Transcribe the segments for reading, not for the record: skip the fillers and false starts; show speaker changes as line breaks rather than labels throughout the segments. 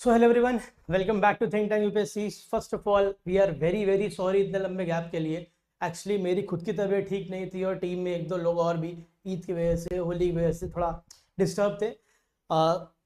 So hello everyone, welcome back to think tank UPSC. First of all we are very very sorry इतने लंबे gap के लिए। Actually मेरी खुद की तबीयत ठीक नहीं थी और टीम में एक दो लोग और भी ईद की वजह से, होली की वजह से थोड़ा डिस्टर्ब थे।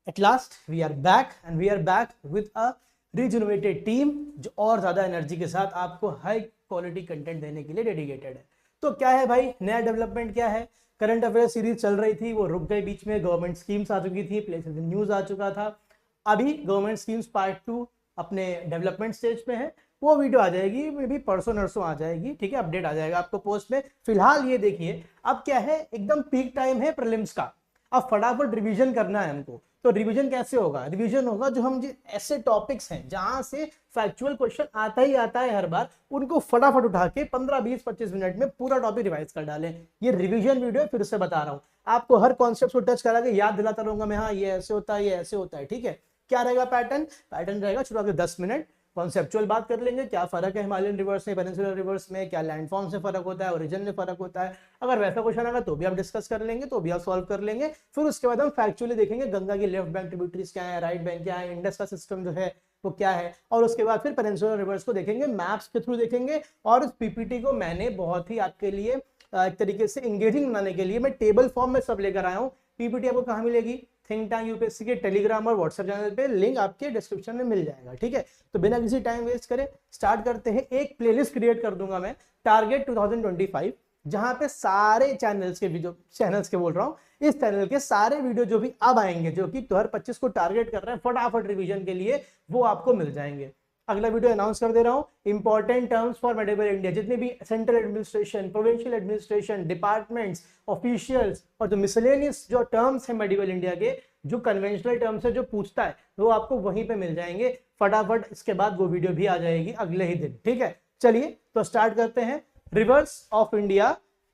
At last we are back and we are back with a rejuvenated team जो और ज़्यादा एनर्जी के साथ आपको हाई क्वालिटी कंटेंट देने के लिए डेडिकेटेड है। तो क्या है भाई, नया डेवलपमेंट क्या है? करंट अफेयर सीरीज चल रही थी, वो रुक गई बीच में। गवर्नमेंट स्कीम्स आ चुकी थी, प्लेसेस इन न्यूज़ आ चुका था। अभी गवर्नमेंट स्कीम्स पार्ट 2 अपने डेवलपमेंट स्टेज पे है। वो वीडियो आ जाएगी, मे भी परसों नरसों आ जाएगी, ठीक है। अपडेट आ जाएगा आपको पोस्ट में। फिलहाल ये देखिए, अब क्या है, एकदम पीक टाइम है प्रीलिम्स का। अब फटाफट रिवीजन करना है हमको। तो रिवीजन कैसे होगा? रिवीजन होगा जो हम ऐसे टॉपिक्स हैं जहां से फैक्चुअल क्वेश्चन आता ही आता है हर बार, उनको फटाफट उठा के 15 20 25 मिनट में पूरा टॉपिक रिवाइज कर डालें। ये रिवीजन वीडियो फिर से बता रहा हूं आपको, हर कॉन्सेप्ट को टच करा के याद दिलाता रहूंगा मैं। हाँ, ये ऐसे होता है, ये ऐसे होता है, ठीक है। क्या रहेगा पैटर्न? पैटर्न रहेगा शुरू के 10 मिनट कॉन्सेप्चुअल बात कर लेंगे, क्या फर्क है हिमालयन रिवर्स में, पेनिनसुलर रिवर्स में, क्या लैंडफॉर्म से फर्क होता है, ओरिजिन में फर्क होता है। अगर वैसा क्वेश्चन आएगा तो भी आप डिस्कस कर लेंगे, तो भी आप सॉल्व कर लेंगे। फिर उसके बाद हम फैक्चुअली देखेंगे गंगा की लेफ्ट बैंक ट्रिब्यूटरीज क्या है, राइट बैंक क्या है, इंडस का सिस्टम जो है वो क्या है। और उसके बाद फिर पेनिनसुलर रिवर्स को देखेंगे, मैप्स के थ्रू देखेंगे। और उस पीपीटी को मैंने बहुत ही आपके लिए एक तरीके से इंगेजिंग बनाने के लिए मैं टेबल फॉर्म में सब लेकर आया हूँ। पीपीटी आपको कहाँ मिलेगी? थिंक टैंक यूपीएससी के टेलीग्राम और व्हाट्सएप चैनल पे, लिंक आपके डिस्क्रिप्शन में मिल जाएगा, ठीक है। तो बिना किसी टाइम वेस्ट करे स्टार्ट करते हैं। एक प्लेलिस्ट क्रिएट कर दूंगा मैं, टारगेट 2025, जहां पे सारे चैनल्स के वीडियो, चैनल्स के बोल रहा हूँ, इस चैनल के सारे वीडियो जो भी अब आएंगे, जो कि 2025 को टारगेट कर रहे हैं फटाफट रिवीजन के लिए, वो आपको मिल जाएंगे। अगला वीडियो अनाउंस कर दे रहा हूं, important terms for medical India, जितने भी central administration, provincial administration, departments, officials और जो मिसलेनियस जो टर्म्स है मेडिकल इंडिया के, जो कन्वेंशनल टर्म्स है, जो पूछता है, वो आपको वहीं पे मिल जाएंगे फटाफट। इसके बाद वो वीडियो भी आ जाएगी अगले ही दिन, ठीक है। चलिए तो स्टार्ट करते हैं। Reverse of India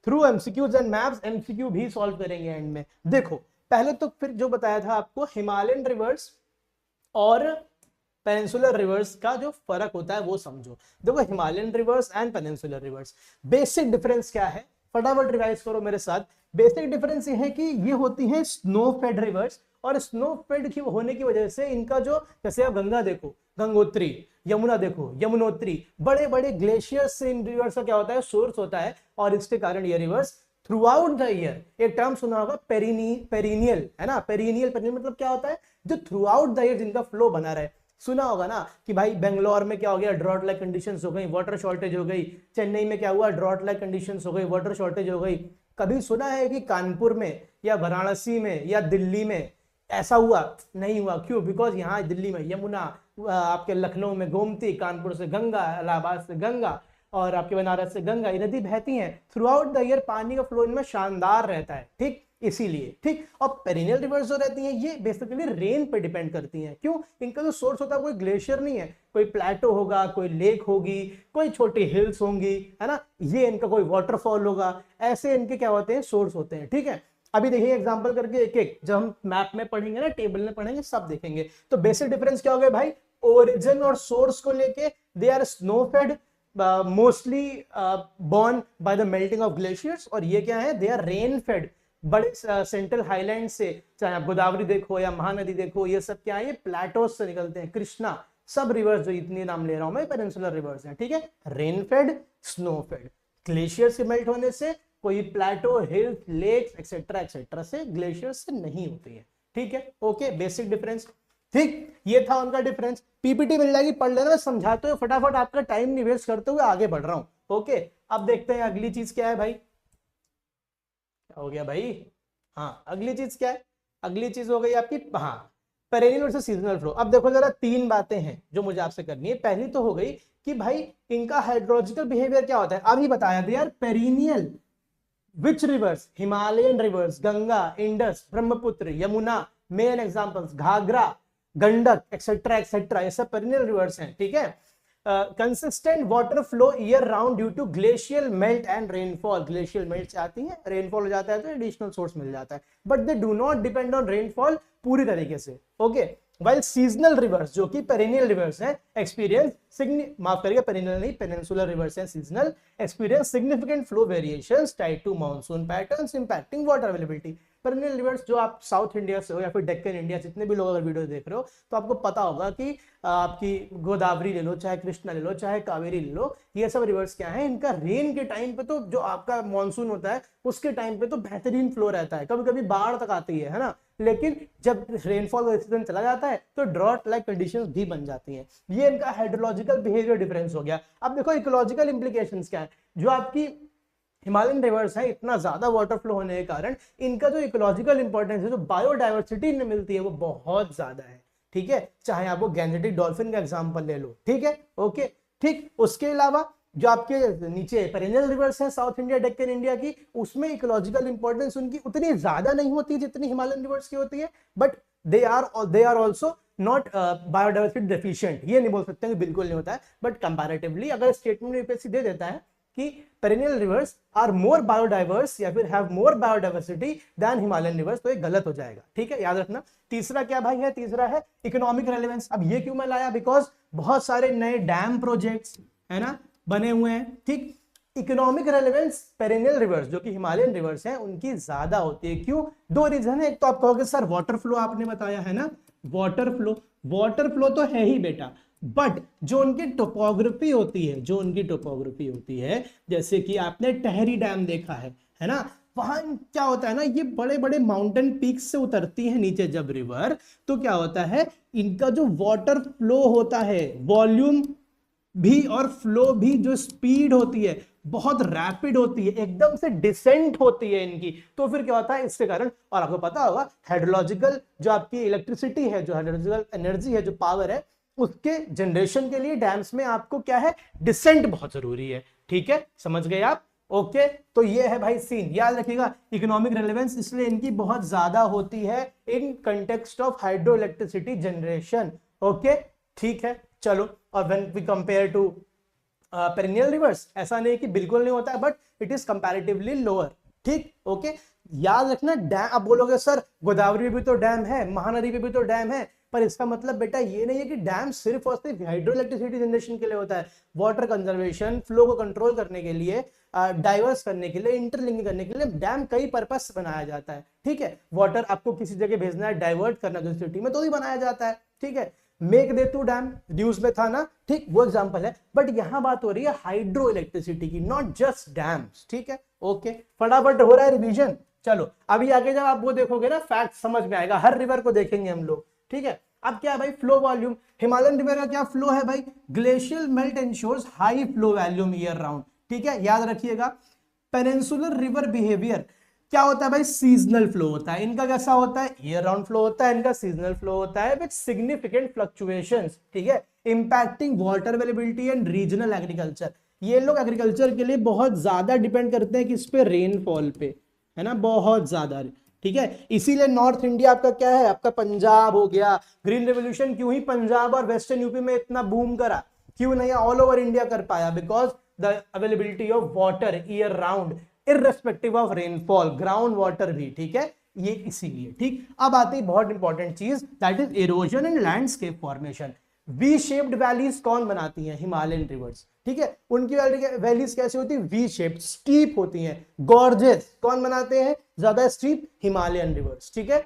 through MCQs and maps, MCQ भी सॉल्व करेंगे एंड में। देखो पहले तो फिर जो बताया था आपको, हिमालयन रिवर्स और पेनिनसुलर रिवर्स का जो फर्क होता है वो समझो। देखो Himalayan reverse and peninsular reverse, basic difference क्या है, फटाफट रिवाइज करो मेरे साथ। बेसिक डिफरेंस ये है कि ये होती है स्नो फेड रिवर्स, और स्नो फेड की होने की वजह से इनका जो, जैसे आप गंगा देखो गंगोत्री, यमुना देखो यमुनोत्री, बड़े बड़े ग्लेशियर से इन रिवर्स का क्या होता है, सोर्स होता है। और इसके कारण ये reverse through out the year, एक टर्म सुना होगा पेरिनियल, है ना। पेरिनियल मतलब क्या होता है? जो थ्रू आउट द ईयर जिनका फ्लो बना रहे। सुना होगा ना कि भाई बेंगलोर में क्या हो गया, ड्रॉट लाइक कंडीशंस हो गई, वाटर शॉर्टेज हो गई। चेन्नई में क्या हुआ, ड्रॉट लाइक कंडीशंस हो गई, वाटर शॉर्टेज हो गई। कभी सुना है कि कानपुर में या वाराणसी में या दिल्ली में ऐसा हुआ? नहीं हुआ। क्यों? बिकॉज यहाँ दिल्ली में यमुना, आपके लखनऊ में गोमती, कानपुर से गंगा, इलाहाबाद से गंगा, और आपके बनारस से गंगा, ये नदी बहती हैं थ्रू आउट द ईयर। पानी का फ्लो इनमें शानदार रहता है, ठीक, इसीलिए, ठीक। और पेरिनियल रिवर्स जो रहती हैं, ये बेसिकली रेन पे डिपेंड करती हैं। क्यों? इनका जो सोर्स होता है कोई ग्लेशियर नहीं है, कोई प्लेटो होगा, कोई लेक होगी, कोई छोटी हिल्स होंगी, है ना, ये इनका कोई वाटरफॉल होगा। ऐसे इनके क्या होते हैं, सोर्स होते हैं, ठीक है। अभी देखिए एग्जांपल करके एक एक, जब हम मैप में पढ़ेंगे ना, टेबल में पढ़ेंगे, सब देखेंगे। तो बेसिक डिफरेंस क्या हो गया भाई? ओरिजिन और सोर्स को लेके they are snow fed, mostly born by the melting of glaciers। और ये क्या है? दे आर रेन फेड, बड़े सेंट्रल हाईलैंड से, चाहे आप गोदावरी देखो या महानदी देखो, ये सब क्या है, ये प्लेटोज से निकलते हैं। कृष्णा, सब रिवर्स जो इतने नाम ले रहा हूं मैं, पेनिनसुलर रिवर्स हैं, ठीक है। Rain fed, snow fed, glacier से मेल्ट होने से कोई plateau, hills, lakes etcetera etcetera से, ग्लेशियर से नहीं होती है, ठीक है। ओके, बेसिक डिफरेंस, ठीक। ये था उनका डिफरेंस। पीपीटी मिल जाएगी, पढ़ लेना, समझाते हुए फटाफट, आपका टाइम नहीं वेस्ट करते हुए आगे बढ़ रहा हूं। ओके, अब देखते हैं अगली चीज क्या है भाई। क्या हो गया भाई? हाँ, अगली चीज क्या है? अगली चीज हो गई आपकी, हाँ, पेरेनियल वर्सेस सीजनल फ्लो। अब देखो जरा, तीन बातें हैं जो मुझे आपसे करनी है। पहली तो हो गई कि भाई इनका हाइड्रोलॉजिकल बिहेवियर क्या होता है, अभी बताया था यार। Perennial which rivers? Himalayan rivers, Ganga, Indus, Brahmaputra, Yamuna, main examples, Ghaghara, Gandak etcetera etcetera, ये सब पेरिनियल रिवर्स हैं, ठीक है। Consistent water flow year round due to glacial melt and rainfall. Glacial melt से आती है, रेनफॉल हो जाता है तो एडिशनल सोर्स मिल जाता है, but they do not depend on rainfall पूरी तरीके से, ओके। वाइल सीजनल रिवर्स जो कि पेरिनियल रिवर्स है, एक्सपीरियंस, माफ करिएगा, पेरिनियल नहीं, पेनिनसुलर रिवर्स है, seasonal, experience significant flow variations tied to monsoon patterns impacting water availability. Perennial rivers जो आप साउथ इंडिया से हो या फिर डेक्कन इंडिया, जितने भी लोग अगर वीडियो देख रहे हो तो आपको पता होगा कि आपकी गोदावरी ले लो, चाहे कृष्णा ले लो, चाहे कावेरी ले लो, ये सब रिवर्स क्या है, इनका रेन के टाइम पे तो जो आपका मानसून होता है उसके टाइम पे तो बेहतरीन फ्लो रहता है, कभी कभी बाढ़ तक आती है ना, लेकिन जब रेनफॉल का सीजन चला जाता है तो ड्रॉट लाइक कंडीशंस भी बन जाती हैं। ये इनका हाइड्रोलॉजिकल बिहेवियर डिफरेंस हो गया। अब देखो इकोलॉजिकल इंप्लीकेशंस क्या है, जो आपकी हिमालयन रिवर्स है, इतना ज्यादा वाटर फ्लो होने के कारण इनका जो इकोलॉजिकल इंपॉर्टेंस है, जो बायोडाइवर्सिटी इनमें मिलती है वो बहुत ज्यादा है, ठीक है। चाहे आप वो गैंजेटिक डॉल्फिन का एग्जांपल ले लो, ठीक है, ओके, ठीक। उसके अलावा जो आपके नीचे पेरेनियल रिवर्स है साउथ इंडिया, डेक्कन इंडिया की, उसमें इकोलॉजिकल इंपॉर्टेंस उनकी उतनी ज्यादा नहीं होती जितनी हिमालयन रिवर्स की होती है, but they are also not biodiversity deficient. ये नहीं बोल सकते कि बिल्कुल नहीं होता है, बट कंपैरेटिवली अगर स्टेटमेंट यूपीएससी दे देता है कि perennial rivers are more biodiverse या फिर have more biodiversity than Himalayan rivers, तो ये गलत हो जाएगा, ठीक है, याद रखना। तीसरा क्या भाई है, तीसरा है इकोनॉमिक रेलेवेंस। अब ये क्यों मैं लाया, बिकॉज बहुत सारे नए डैम प्रोजेक्ट्स है ना बने हुए हैं, ठीक। इकोनॉमिक रेलेवेंस पेरेनियल रिवर्स जो कि हिमालयन रिवर्स है उनकी ज्यादा होती है। क्यों, दो रीजन है। एक तो आप कहोगे सर वाटर फ्लो आपने बताया है ना, वाटर फ्लो तो है ही बेटा, बट जो उनकी टोपोग्राफी होती है, जो उनकी टोपोग्राफी होती है, जैसे कि आपने टहरी डैम देखा है ना, वहां क्या होता है ना, ये बड़े बड़े माउंटेन पीक्स से उतरती है नीचे जब रिवर, तो क्या होता है, इनका जो वाटर फ्लो होता है, वॉल्यूम भी और फ्लो भी, जो स्पीड होती है बहुत रैपिड होती है, एकदम से डिसेंट होती है इनकी। तो फिर क्या होता है इसके कारण, और आपको पता होगा हाइड्रोलॉजिकल जो आपकी इलेक्ट्रिसिटी है, जो हाइड्रोलॉजिकल एनर्जी है, जो पावर है, उसके जनरेशन के लिए डैम्स में आपको क्या है, डिसेंट बहुत जरूरी है, ठीक है, समझ गए आप, ओके। तो ये है भाई सीन, याद रखिएगा इकोनॉमिक रेलेवेंस इसलिए इनकी बहुत ज्यादा होती है in context of hydro electricity generation, okay, ठीक है। चलो, और when we compare to perennial rivers, ऐसा नहीं कि बिल्कुल नहीं होता है, but it is comparatively lower, ठीक, ओके। याद रखना डैम, अब बोलोगे सर गोदावरी में भी तो डैम है, महानदी पे भी तो डैम है, पर इसका मतलब बेटा ये नहीं है कि डैम सिर्फ और सिर्फ हाइड्रो इलेक्ट्रिसिटी जनरेशन के लिए होता है। वाटर कंजर्वेशन, फ्लो को कंट्रोल करने के लिए, डाइवर्स करने के लिए, इंटरलिंक करने के लिए डैम कई पर्पस से बनाया जाता है, ठीक है। वाटर आपको किसी जगह भेजना है, डाइवर्ट करना दूसरी सिटी में, तो भी बनाया जाता है, ठीक है। मेघदेतु डैम न्यूज में था ना, ठीक, वो एग्जांपल है, बट यहां बात हो रही है हाइड्रो इलेक्ट्रिसिटी की, नॉट जस्ट डैम्स, ठीक है, ओके। फटाफट हो रहा है रिवीजन। चलो अभी आगे जब आप वो देखोगे ना, फैक्ट समझ में आएगा, हर रिवर को देखेंगे हम लोग, ठीक है। अब क्या है भाई, फ्लो वॉल्यूम, हिमालयन रिवर का क्या फ्लो है भाई, glacial melt ensures high flow volume year round, ठीक है, याद रखिएगा। पेनिनसुलर रिवर बिहेवियर क्या होता है भाई, सीजनल फ्लो होता है इनका। कैसा होता है, ईयर राउंड फ्लो होता है इनका, सीजनल फ्लो होता है विद सिग्निफिकेंट फ्लक्चुएशंस, ठीक है, impacting water availability and regional agriculture. ये लोग एग्रीकल्चर के लिए बहुत ज्यादा डिपेंड करते हैं किस पे, रेनफॉल पे, है ना, बहुत ज्यादा, ठीक है। इसीलिए नॉर्थ इंडिया आपका क्या है, आपका पंजाब हो गया, ग्रीन रेवोल्यूशन क्यों ही पंजाब और वेस्टर्न यूपी में इतना बूम करा, क्यों नहीं ऑल ओवर इंडिया कर पाया, because the availability of water year round irrespective of rainfall, ground water भी, ठीक है, ये इसीलिए, ठीक। अब आती है बहुत इंपॉर्टेंट चीज, that is erosion and landscape formation. V shaped valleys कौन बनाती हैं, हिमालयन रिवर्स, ठीक है। उनकी वैलीज कैसी होती है, वी शेप्ड, स्टीप होती हैं। गॉर्जेस कौन बनाते हैं, ज्यादा स्टीप, हिमालयन रिवर्स, ठीक है।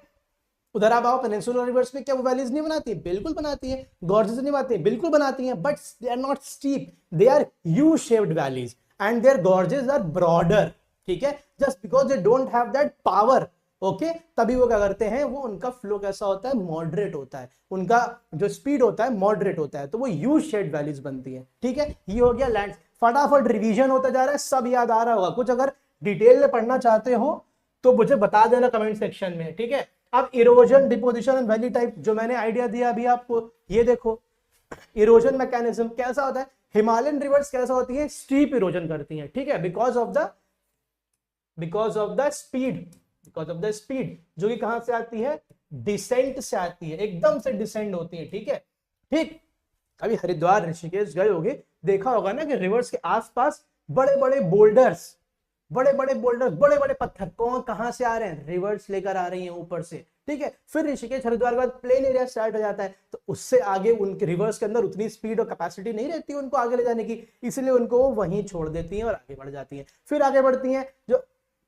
उधर आप आओ पेनिनसुलर रिवर्स में, क्या वो वैलीज नहीं बनाती है, बिल्कुल बनाती है। गॉर्जेस नहीं बनाती है, बिल्कुल बनाती हैं, but they are not steep, they are U shaped valleys and their gorges are broader, ठीक है, just because they don't have that power, okay. तभी वो क्या करते हैं, वो उनका फ्लो कैसा होता है, मॉडरेट होता है, उनका जो स्पीड होता है मॉडरेट होता है, तो वो यू शेप्ड वैलीज बनती है, ठीक है। ये हो गया लैंड। फटाफट रिवीजन होता जा रहा है, सब याद आ रहा होगा। कुछ अगर डिटेल में पढ़ना चाहते हो तो मुझे बता देना कमेंट सेक्शन में, ठीक है। अब erosion, deposition and valley type जो मैंने आइडिया दिया अभी आपको, ये देखो इरोजन मैकेनिज्म कैसा होता है, हिमालयन रिवर्स कैसा होती है, स्टीप इरोजन करती है, ठीक है, बिकॉज ऑफ द स्पीड जो कि कहां से आती है, डिसेंट से आती है, एकदम से डिसेंड होती है, ठीक है, ठीक। अभी हरिद्वार ऋषिकेश गए होगे, देखा होगा ना कि रिवर्स के आसपास बड़े बड़े बोल्डर्स, बड़े बड़े पत्थर कौन कहां से आ रहे हैं, रिवर्स लेकर आ रही हैं ऊपर से, ठीक है। फिर ऋषिकेश हरिद्वार के बाद प्लेन एरिया स्टार्ट हो जाता है, तो उससे आगे उनके रिवर्स के अंदर उतनी स्पीड और कैपेसिटी नहीं रहती उनको आगे ले जाने की, इसलिए उनको वहीं छोड़ देती हैं और आगे बढ़ जाती हैं। फिर आगे बढ़ती हैं, जो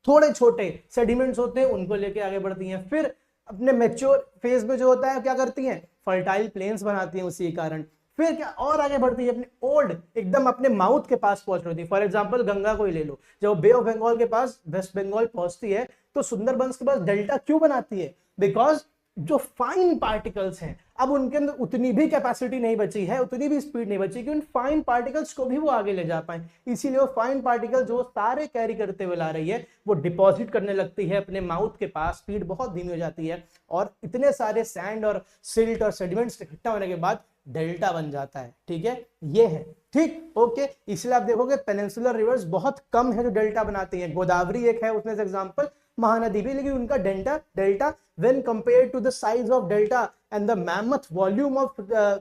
थोड़े छोटे सेडिमेंट्स होते हैं उनको लेके आगे बढ़ती हैं, फिर अपने मेच्योर फेज में जो होता है क्या करती हैं, फर्टाइल प्लेन्स बनाती हैं उसी के कारण, फिर क्या और आगे बढ़ती है अपने ओल्ड एकदम अपने माउथ के पास पहुंच रही थी। फॉर एग्जांपल गंगा को ही ले लो, जब बे ऑफ बंगाल के पास वेस्ट बंगाल पहुंचती है तो सुंदरबंस के पास डेल्टा क्यों बनाती है, बिकॉज जो फाइन पार्टिकल्स हैं अब उनके अंदर उतनी भी कैपेसिटी नहीं बची है, उतनी भी स्पीड नहीं बची कि उन फाइन पार्टिकल्स को भी वो आगे ले जा पाए, इसीलिए वो फाइन पार्टिकल जो सारे कैरी करते हुए ला रही है वो डिपॉजिट करने लगती है अपने माउथ के पास, स्पीड बहुत धीमी हो जाती है और इतने सारे सैंड और सिल्ट और सेडिमेंट्स इकट्ठा होने के बाद डेल्टा बन जाता है। ठीक है, ये है, ठीक, ओके। इसलिए आप देखोगे पेनिनसुलर रिवर्स बहुत कम है जो डेल्टा बनाती हैं, गोदावरी एक है उसमें से एग्जांपल, महानदी भी, लेकिन उनका delta when compared to the size of delta and the mammoth volume of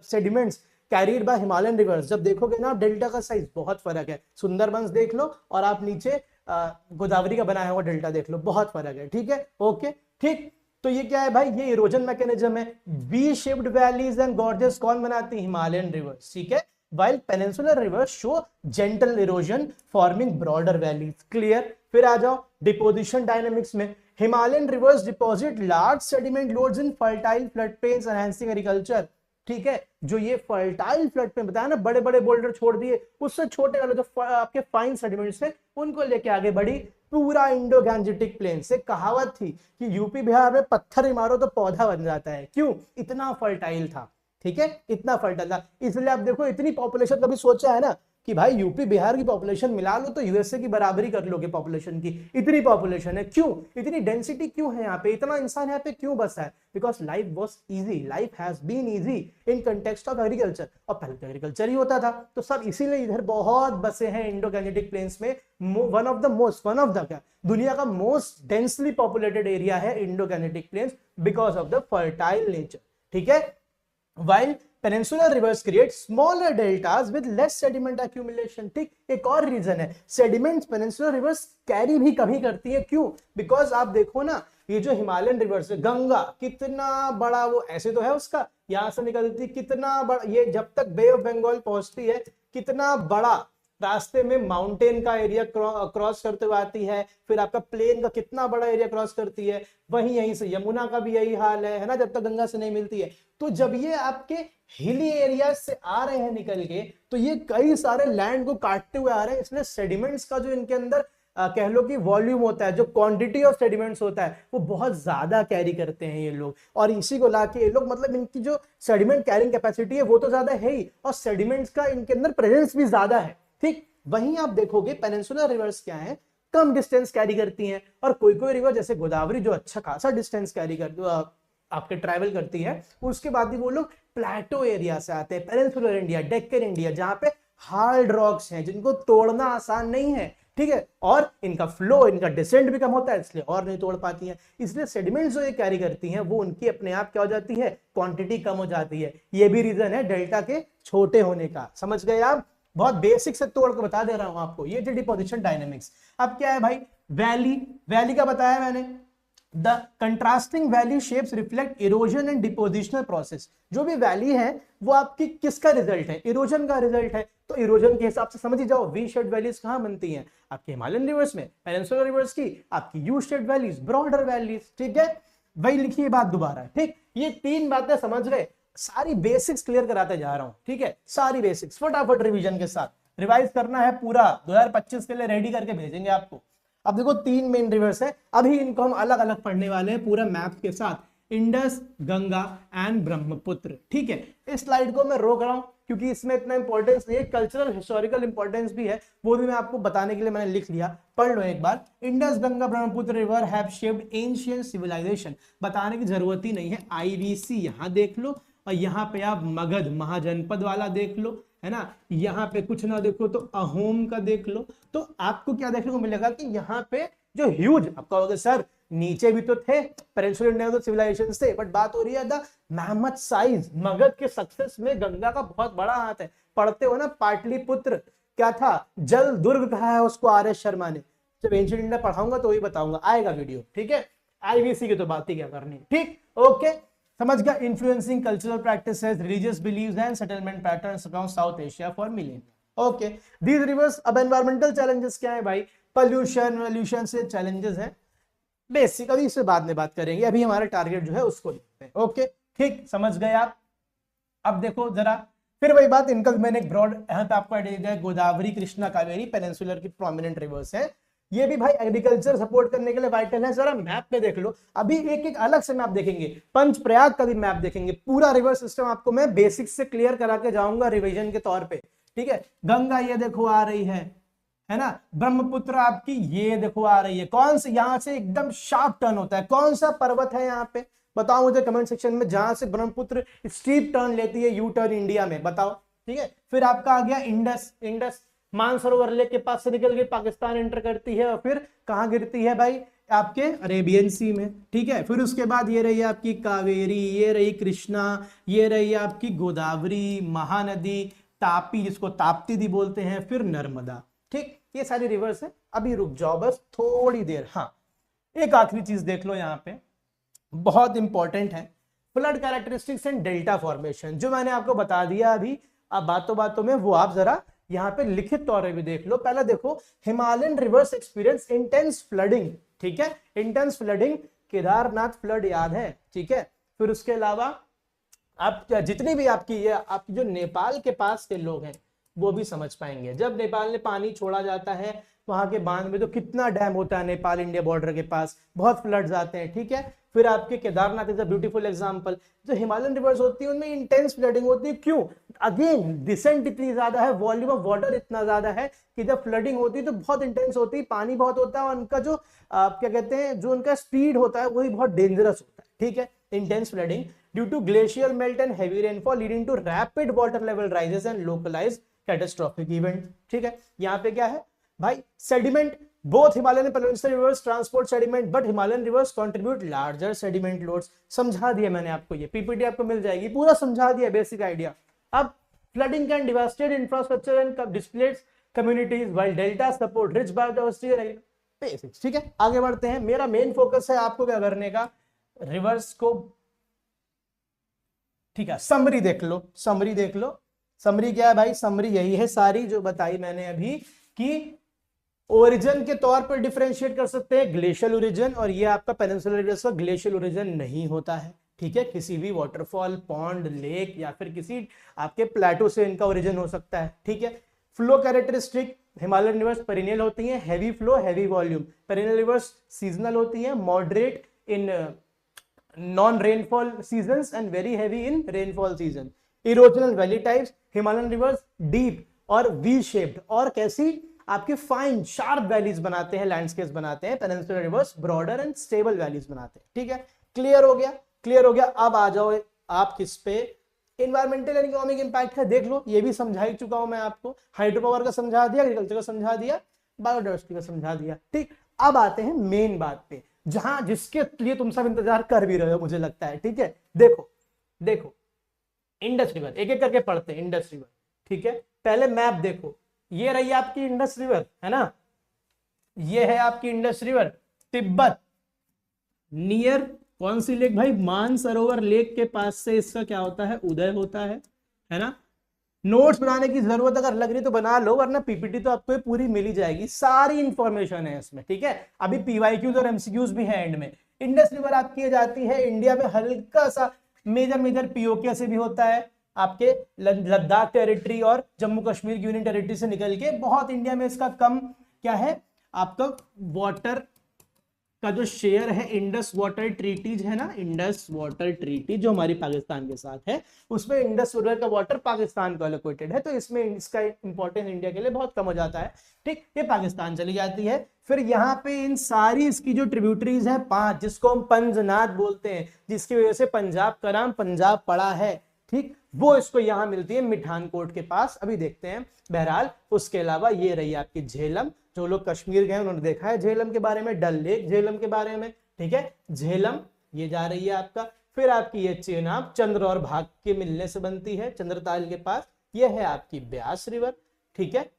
sediments carried by Himalayan rivers, जब देखोगे ना डेल्टा का साइज बहुत फर्क है। सुंदरबंस देख लो और आप नीचे गोदावरी का बनाया हुआ डेल्टा देख लो, बहुत फर्क है। ठीक है, ओके, ठीक। तो ये क्या है भाई, ये इरोजन मैकेनिज्म है। V shaped valleys and gorges कौन बनाती है, हिमालयन रिवर्स। ठीक है, while peninsular rivers show gentle erosion forming broader valleys, clear। फिर आ जाओ डिपोजिशन डायनेमिक्स में, Himalayan reverse deposit large sediment loads इन fertile flood plains enhancing agriculture. ठीक है, जो ये फर्टाइल फ्लड प्लेन बताया ना, बड़े बड़े बोल्डर छोड़ दिए, उससे छोटे वाले जो आपके फाइन सेडिमेंट्स है उनको लेके आगे बढ़ी पूरा इंडो गैंजेटिक प्लेन से। कहावत थी कि यूपी बिहार में पत्थर ही मारो तो पौधा बन जाता है, क्यों, इतना फर्टाइल था। ठीक है, इतना फर्टाइल था, इसलिए आप देखो इतनी पॉपुलेशन, कभी सोचा है ना कि भाई यूपी बिहार की पॉपुलेशन मिला लो तो यूएसए की बराबरी कर लोगे पॉपुलेशन की, इतनी पॉपुलेशन है, क्यों, इतनी डेंसिटी क्यों है यहाँ पे, इतना इंसान यहाँ पे क्यों बसा है, because life was easy, life has been easy in context of agriculture, और पहले तो एग्रीकल्चर ही होता था, तो सब इसीलिए इधर बहुत बसे हैं इंडो गैंजेटिक प्लेन्स में। वन ऑफ द क्या दुनिया का मोस्ट डेंसली पॉपुलेटेड एरिया है Indo Gangetic plains because of the fertile nature. ठीक है, while peninsular rivers create smaller deltas with less sediment accumulation। ठीक, एक और रीजन है, सेडिमेंट्स पेनिनसुलर रिवर्स कैरी भी कभी करती है, क्यों, बिकॉज आप देखो ना ये जो हिमालयन रिवर्स है, गंगा कितना बड़ा, वो ऐसे तो है उसका यहां से निकलती, कितना बड़ा, ये जब तक बे ऑफ बंगाल पहुंचती है कितना बड़ा, रास्ते में माउंटेन का एरिया क्रॉस करते हुए आती है, फिर आपका प्लेन का कितना बड़ा एरिया क्रॉस करती है, वहीं यहीं से यमुना का भी यही हाल है ना, जब तक गंगा से नहीं मिलती है। तो जब ये आपके हिली एरिया से आ रहे हैं निकल के, तो ये कई सारे लैंड को काटते हुए आ रहे हैं, इसलिए सेडिमेंट्स का जो इनके अंदर कह लो कि वॉल्यूम होता है, जो क्वांटिटी ऑफ सेडिमेंट्स होता है वो बहुत ज्यादा कैरी करते हैं ये लोग, और इसी को लाके ये लोग, मतलब इनकी जो सेडिमेंट कैरिंग कैपेसिटी है वो तो ज्यादा है ही, और सेडिमेंट्स का इनके अंदर प्रेजेंस भी ज्यादा है। ठीक, वहीं आप देखोगे पेनिनसुलर रिवर्स क्या है, कम डिस्टेंस कैरी करती हैं, और कोई कोई रिवर जैसे गोदावरी जो अच्छा खासा डिस्टेंस कैरी कर आपके ट्रैवल करती है, उसके बाद भी वो लोग प्लेटो एरिया से आते हैं, पेनिनसुलर इंडिया, डेक्कन इंडिया, जहां पे हार्ड रॉक्स हैं जिनको तोड़ना आसान नहीं है। ठीक है, और इनका फ्लो, इनका डिसेंट भी कम होता है, इसलिए और नहीं तोड़ पाती हैं, इसलिए सेडिमेंट्स जो ये कैरी करती हैं वो उनकी अपने आप क्या हो जाती है, क्वांटिटी कम हो जाती है। ये भी रीजन है डेल्टा के छोटे होने का, समझ गए आप, बहुत बेसिक से तोड़ के बता दे रहा हूं आपको, ये थी डिपोजिशन डायनेमिक्स। अब क्या है भाई, वैली का बताया मैंने, the contrasting valley shapes reflect erosion and depositional process. जो भी वैली है वो आपकी किसका रिजल्ट है, इरोजन का रिजल्ट है, तो इरोजन के हिसाब से समझ ही जाओ वी शेप्ड वैलीज कहां बनती हैं, आपके हिमालयन रिवर्स में, पेनिनसुलर रिवर्स की आपकी you shaped valleys, broader valleys. ठीक है, वही लिखिए बात दोबारा। ठीक, ये तीन बातें समझ गए, सारी बेसिक्स क्लियर कराते जा रहा हूं। ठीक है, सारी बेसिक्स फटाफट रिवीजन के साथ रिवाइज करना है, पूरा 2025 के लिए रेडी करके भेजेंगे आपको। अब देखो तीन मेन रिवर्स है, अभी इनको हम अलग अलग पढ़ने वाले हैं पूरा मैप के साथ, इंडस, गंगा एंड ब्रह्मपुत्र। ठीक है, इस स्लाइड को मैं रोक रहा हूं क्योंकि इसमें इतना इंपॉर्टेंस नहीं है, कल्चरल हिस्टोरिकल इंपॉर्टेंस भी है, वो भी मैं आपको बताने के लिए मैंने लिख लिया, पढ़ लो एक बार। Indus, Ganga, Brahmaputra river have shaped ancient civilisation, बताने की जरूरत ही नहीं है, आईवीसी यहां देख लो, और यहाँ पे आप मगध महाजनपद वाला देख लो, है ना, यहाँ पे कुछ ना देखो तो अहोम का देख लो, तो आपको क्या देखने को मिलेगा कि यहाँ पे जो ह्यूज, आप कहोगे सर नीचे भी तो थे पेनिनसुलर इंडिया सिविलाइजेशन से, बट बात हो रही है द मैमथ साइज, मगध के सक्सेस में गंगा का बहुत बड़ा हाथ है। पढ़ते हो ना पाटलिपुत्र क्या था, जल दुर्ग कहा है उसको आर एस शर्मा ने, जब एंशिएंट इंडिया पढ़ाऊंगा तो वही बताऊंगा, आएगा वीडियो। ठीक है, आईवीसी की तो बात ही क्या करनी, ठीक, ओके, समझ गया। Influencing cultural practices, religious beliefs and settlement patterns around South Asia for million. Okay, these rivers. अब एनवायरमेंटल चैलेंजेस क्या है भाई, पोल्यूशन वॉल्यूशन से चैलेंजेस हैं बेसिक, अभी इससे बाद में बात करेंगे, अभी हमारा टारगेट जो है उसको देखते हैं। ओके ठीक, समझ गए आप। अब देखो जरा फिर वही बात, इनका मैंने एक ब्रॉड यहाँ पे आपको आइडिया दिया है, गोदावरी कृष्णा कावेरी पेनिनसुलर की प्रोमिनेंट रिवर्स है, ये भी भाई एग्रीकल्चर सपोर्ट करने के लिए वाइटल है। जरा मैप पे देख लो, अभी एक एक अलग से मैप देखेंगे, पंचप्रयाग का भी मैप देखेंगे, पूरा रिवर सिस्टम आपको मैं बेसिक से क्लियर करा के जाऊंगा रिवीजन के तौर पे, ठीक है। गंगा ये देखो आ रही है ना, ब्रह्मपुत्र आपकी ये देखो आ रही है, कौन से यहां से एकदम शार्प टर्न होता है, कौन सा पर्वत है यहाँ पे बताओ मुझे कमेंट सेक्शन में, जहां से ब्रह्मपुत्र स्टीप टर्न लेती है, यू टर्न इंडिया में, बताओ, ठीक है। फिर आपका आ गया इंडस, इंडस मानसरोवर लेक के पास से निकल के पाकिस्तान एंटर करती है और फिर कहां गिरती है भाई, आपके अरेबियन सी में, ठीक है। फिर उसके बाद ये रही आपकी कावेरी, ये रही कृष्णा, ये रही आपकी गोदावरी, महानदी, तापी जिसको ताप्ती भी बोलते हैं, फिर नर्मदा, ठीक, ये सारी रिवर्स है। अभी रुक जाओ बस थोड़ी देर, हाँ एक आखिरी चीज देख लो यहाँ पे, बहुत इंपॉर्टेंट है, flood characteristics and delta formation, जो मैंने आपको बता दिया अभी, अब बातों बातों में वो आप जरा यहाँ पे लिखित तौर पे भी देख लो। पहले देखो Himalayan reverse experience intense flooding, ठीक है, इंटेंस फ्लडिंग, केदारनाथ फ्लड याद है, ठीक है। फिर उसके अलावा आप जितनी भी आपकी जो नेपाल के पास के लोग हैं वो भी समझ पाएंगे, जब नेपाल ने पानी छोड़ा जाता है वहां के बांध में तो कितना डैम होता है नेपाल इंडिया बॉर्डर के पास, बहुत फ्लड्स आते हैं, ठीक है। फिर आपके Kedarnath is a beautiful example, जो हिमालयन रिवर्स होती है उनमें इंटेंस फ्लडिंग होती है, क्यों, अगेन डिसेंट इतनी ज्यादा है, वॉल्यूम ऑफ वाटर इतना ज्यादा है कि जब फ्लडिंग होती है तो बहुत इंटेंस होती है, पानी बहुत होता है और उनका जो क्या कहते हैं, जो उनका स्पीड होता है वही बहुत डेंजरस होता है, ठीक है। Intense flooding due to glacial melt and heavy rainfall leading to rapid water level rises and localized catastrophic event, ठीक है। यहाँ पे क्या है भाई, sediment, both Himalayan and Peninsular rivers transport sediment but Himalayan rivers contribute larger sediment loads, समझा दिया मैंने आपको, ये पीपीटी आपको मिल जाएगी, पूरा समझा दिया बेसिक आइडिया। अब flooding can devastate infrastructure and displace communities while delta support rich biodiversity basics, ठीक है। आगे बढ़ते हैं, मेरा मेन फोकस है आपको क्या करने का, रिवर्स को, ठीक है। समरी देख लो, समरी देख लो, समरी क्या है भाई, समरी यही है सारी जो बताई मैंने अभी, कि ओरिजिन के तौर पर डिफरेंशिएट कर सकते हैं ग्लेशियल ओरिजिन, और ये आपका पेनिनसुलर रिवर्स का ग्लेशियल ओरिजिन नहीं होता है, ठीक है। किसी भी वाटरफॉल, पॉन्ड, लेक या फिर किसी आपके प्लेटो से इनका ओरिजिन हो सकता है, ठीक है। Flow characteristic, Himalayan rivers perennial होती है, heavy flow heavy volume, perennial rivers seasonal होती है, moderate in non rainfall seasons and very heavy in rainfall season. Erosional valley types, Himalayan rivers deep और वी शेप्ड और कैसी आपके fine sharp valleys बनाते हैं, लैंडस्केप्स बनाते हैं, peninsular reverse broader and stable valleys बनाते हैं, ठीक है। क्लियर हो गया, क्लियर हो गया। अब आ जाओ आप किस पे, एनवायरमेंटल एंड इकोनॉमिक इंपैक्ट का देख लो, ये भी समझा ही चुका हूं मैं आपको, हाइड्रो पावर का समझा दिया, एग्रीकल्चर का समझा दिया, बायोडाइवर्सिटी का समझा दिया, ठीक। अब आते हैं मेन बात पे, जहां जिसके लिए तुम सब इंतजार कर भी रहे हो मुझे लगता है, ठीक है। देखो देखो इंडस रिवर, एक एक करके पढ़ते हैं, इंडस रिवर, ठीक है। पहले मैप देखो, ये रही आपकी इंडस रिवर, है ना, ये है आपकी इंडस रिवर, तिब्बत नियर कौन सी लेक भाई, मानसरोवर लेक के पास से इसका क्या होता है, उदय होता है ना। नोट्स बनाने की जरूरत अगर लग रही तो बना लो, वरना पीपीटी तो आपको पूरी मिल ही जाएगी, सारी इंफॉर्मेशन है इसमें, ठीक है। अभी पीवाईक्यूज और एमसीक्यूज भी है एंड में। इंडस रिवर आपकी जाती है इंडिया में हल्का सा मेजर पीओके से भी होता है, आपके लद्दाख टेरिटरी और जम्मू कश्मीर की यूनियन टेरिटरी से निकल के, बहुत इंडिया में इसका कम क्या है आपका वाटर का जो शेयर है, इंडस वाटर ट्रीटीज है ना, इंडस वाटर ट्रीटी जो हमारी पाकिस्तान के साथ है, उसमें इंडस रिवर का वाटर पाकिस्तान को एलोकेटेड है, तो इसमें इसका इंपॉर्टेंस इंडिया के लिए बहुत कम हो जाता है, ठीक। ये पाकिस्तान चली जाती है। फिर यहाँ पे इन सारी इसकी जो ट्रिब्यूटरीज है 5, जिसको हम पंजनाद बोलते हैं, जिसकी वजह से पंजाब का नाम पंजाब पड़ा है, ठीक, वो इसको यहां मिलती है मिठानकोट के पास, अभी देखते हैं। बहरहाल उसके अलावा ये रही आपकी झेलम, जो लोग कश्मीर गए उन्होंने देखा है झेलम के बारे में, डल लेक झेलम के बारे में, ठीक है। झेलम ये जा रही है आपका। फिर आपकी ये चेनाब चंद्र और भाग के मिलने से बनती है, चंद्रताल के पास। ये है आपकी ब्यास रिवर, ठीक है,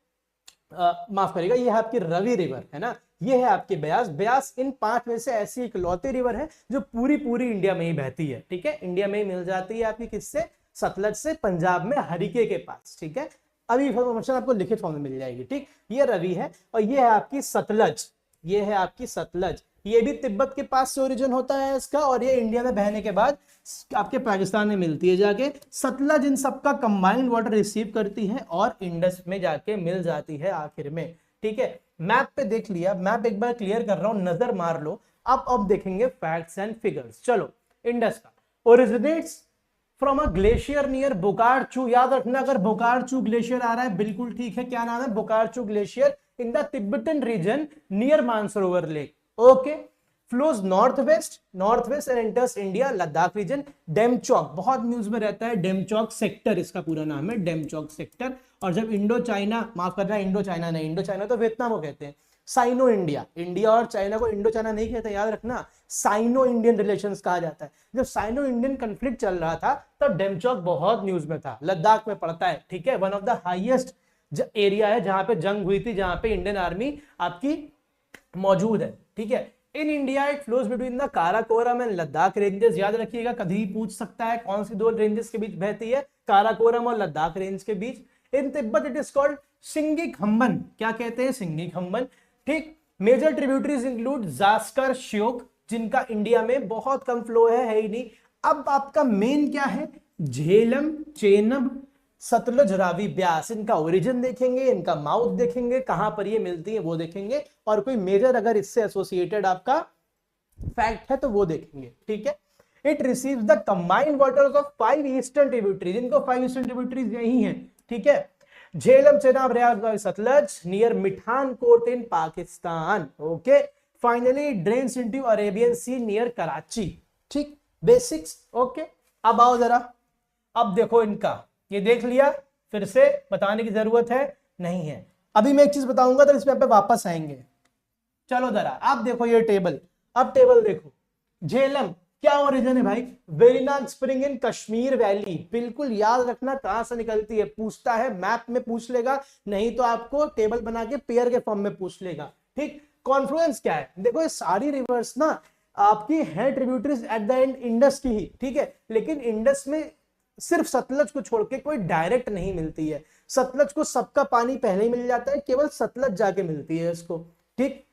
माफ करिएगा, ये है आपकी रवि रिवर, है ना। ये है आपकी ब्यास। ब्यास इन 5 में से ऐसी इकलौती रिवर है जो पूरी इंडिया में ही बहती है, ठीक है, इंडिया में ही मिल जाती है आपकी, किससे, सतलज से, पंजाब में हरिके के पास, ठीक है। अभी इंफॉर्मेशन आपको लिखित फॉर्म में मिल जाएगी, ठीक। ये रवि है और ये है आपकी सतलज, ये है आपकी सतलज। ये भी तिब्बत के पास से ओरिजिन होता है इसका, और ये इंडिया में बहने के बाद आपके पाकिस्तान में मिलती है जाके। सतलज इन सबका कंबाइंड वाटर रिसीव करती है और इंडस में जाके मिल जाती है आखिर में, ठीक है। मैप पे देख लिया, मैप एक बार क्लियर कर रहा हूं, नजर मार लो। अब देखेंगे फैक्ट्स एंड फिगर्स। चलो, इंडस का originates from a glacier near Bokarchu. याद रखना, अगर बोकार्चू ग्लेशियर आ रहा है बिल्कुल ठीक है, क्या नाम है, Bokarchu glacier in the Tibetan region near Mansarovar lake, okay. Flows north west and enters India Ladakh region. Demchok बहुत न्यूज में रहता है, डेमचौक सेक्टर इसका पूरा नाम है, डेमचौक सेक्टर। और जब इंडो चाइना, माफ करना, इंडो चाइना नहीं, इंडो चाइना तो वियतनाम को कहते हैं, साइनो इंडिया, इंडिया और चाइना को इंडो चाइना नहीं कहते, याद रखना, साइनो इंडियन रिलेशंस कहा जाता है। जब साइनो इंडियन कंफ्लिक्ट चल रहा था तब डेमचौक बहुत न्यूज में था, लद्दाख में पड़ता है, ठीक है। One of the highest area है जहां पे जंग हुई थी, जहां पे इंडियन आर्मी आपकी मौजूद है, ठीक है। In India it flows between the Karakoram and Ladakh ranges. याद रखिएगा, कभी पूछ सकता है कौन सी दो रेंजेस के बीच बहती है, काराकोरम और लद्दाख रेंज के बीच। In Tibet it is called Singi Khamban, क्या कहते हैं, सिंगी खम्बन, ठीक। Major tributaries include Zanskar, Shyok, जिनका इंडिया में बहुत कम फ्लो है ही नहीं। अब आपका मेन क्या है, झेलम, चेनब, सतलज, रावी, ब्यास, इनका ओरिजिन देखेंगे, इनका माउथ देखेंगे, कहां पर ये मिलती है वो देखेंगे, और कोई मेजर अगर इससे एसोसिएटेड आपका फैक्ट है तो वो देखेंगे, ठीक है। It receives the combined waters of 5 eastern tributaries, इनको 5 ईस्टर्न ट्रिब्यूटरीज यही हैं, ठीक है। झेलम, चेनाब, रियाज, Sutlej near Mithankot in Pakistan, okay. Finally drains into Arabian sea near Karachi, ठीक, बेसिक्स, ओके। अब आओ जरा, अब देखो इनका, ये देख लिया, फिर से बताने की जरूरत है नहीं है। अभी मैं एक चीज बताऊंगा तो इसमें पे वापस आएंगे। चलो जरा आप देखो ये टेबल, अब टेबल देखो। झेलम क्या ओरिजिन है भाई, Verinag spring in Kashmir valley, बिल्कुल याद रखना कहां से निकलती है, पूछता है मैप में पूछ लेगा, नहीं तो आपको टेबल बना के पेयर के फॉर्म में पूछ लेगा, ठीक। कॉन्फ्लुएंस क्या है, देखो ये सारी रिवर्स ना आपकी है tributaries at the end Indus की ही, ठीक है। लेकिन इंडस में सिर्फ सतलज को छोड़ के कोई डायरेक्ट नहीं मिलती है, सतलज को सबका पानी पहले ही मिल जाता है, केवल सतलज जाके मिलती है इसको, ठीक।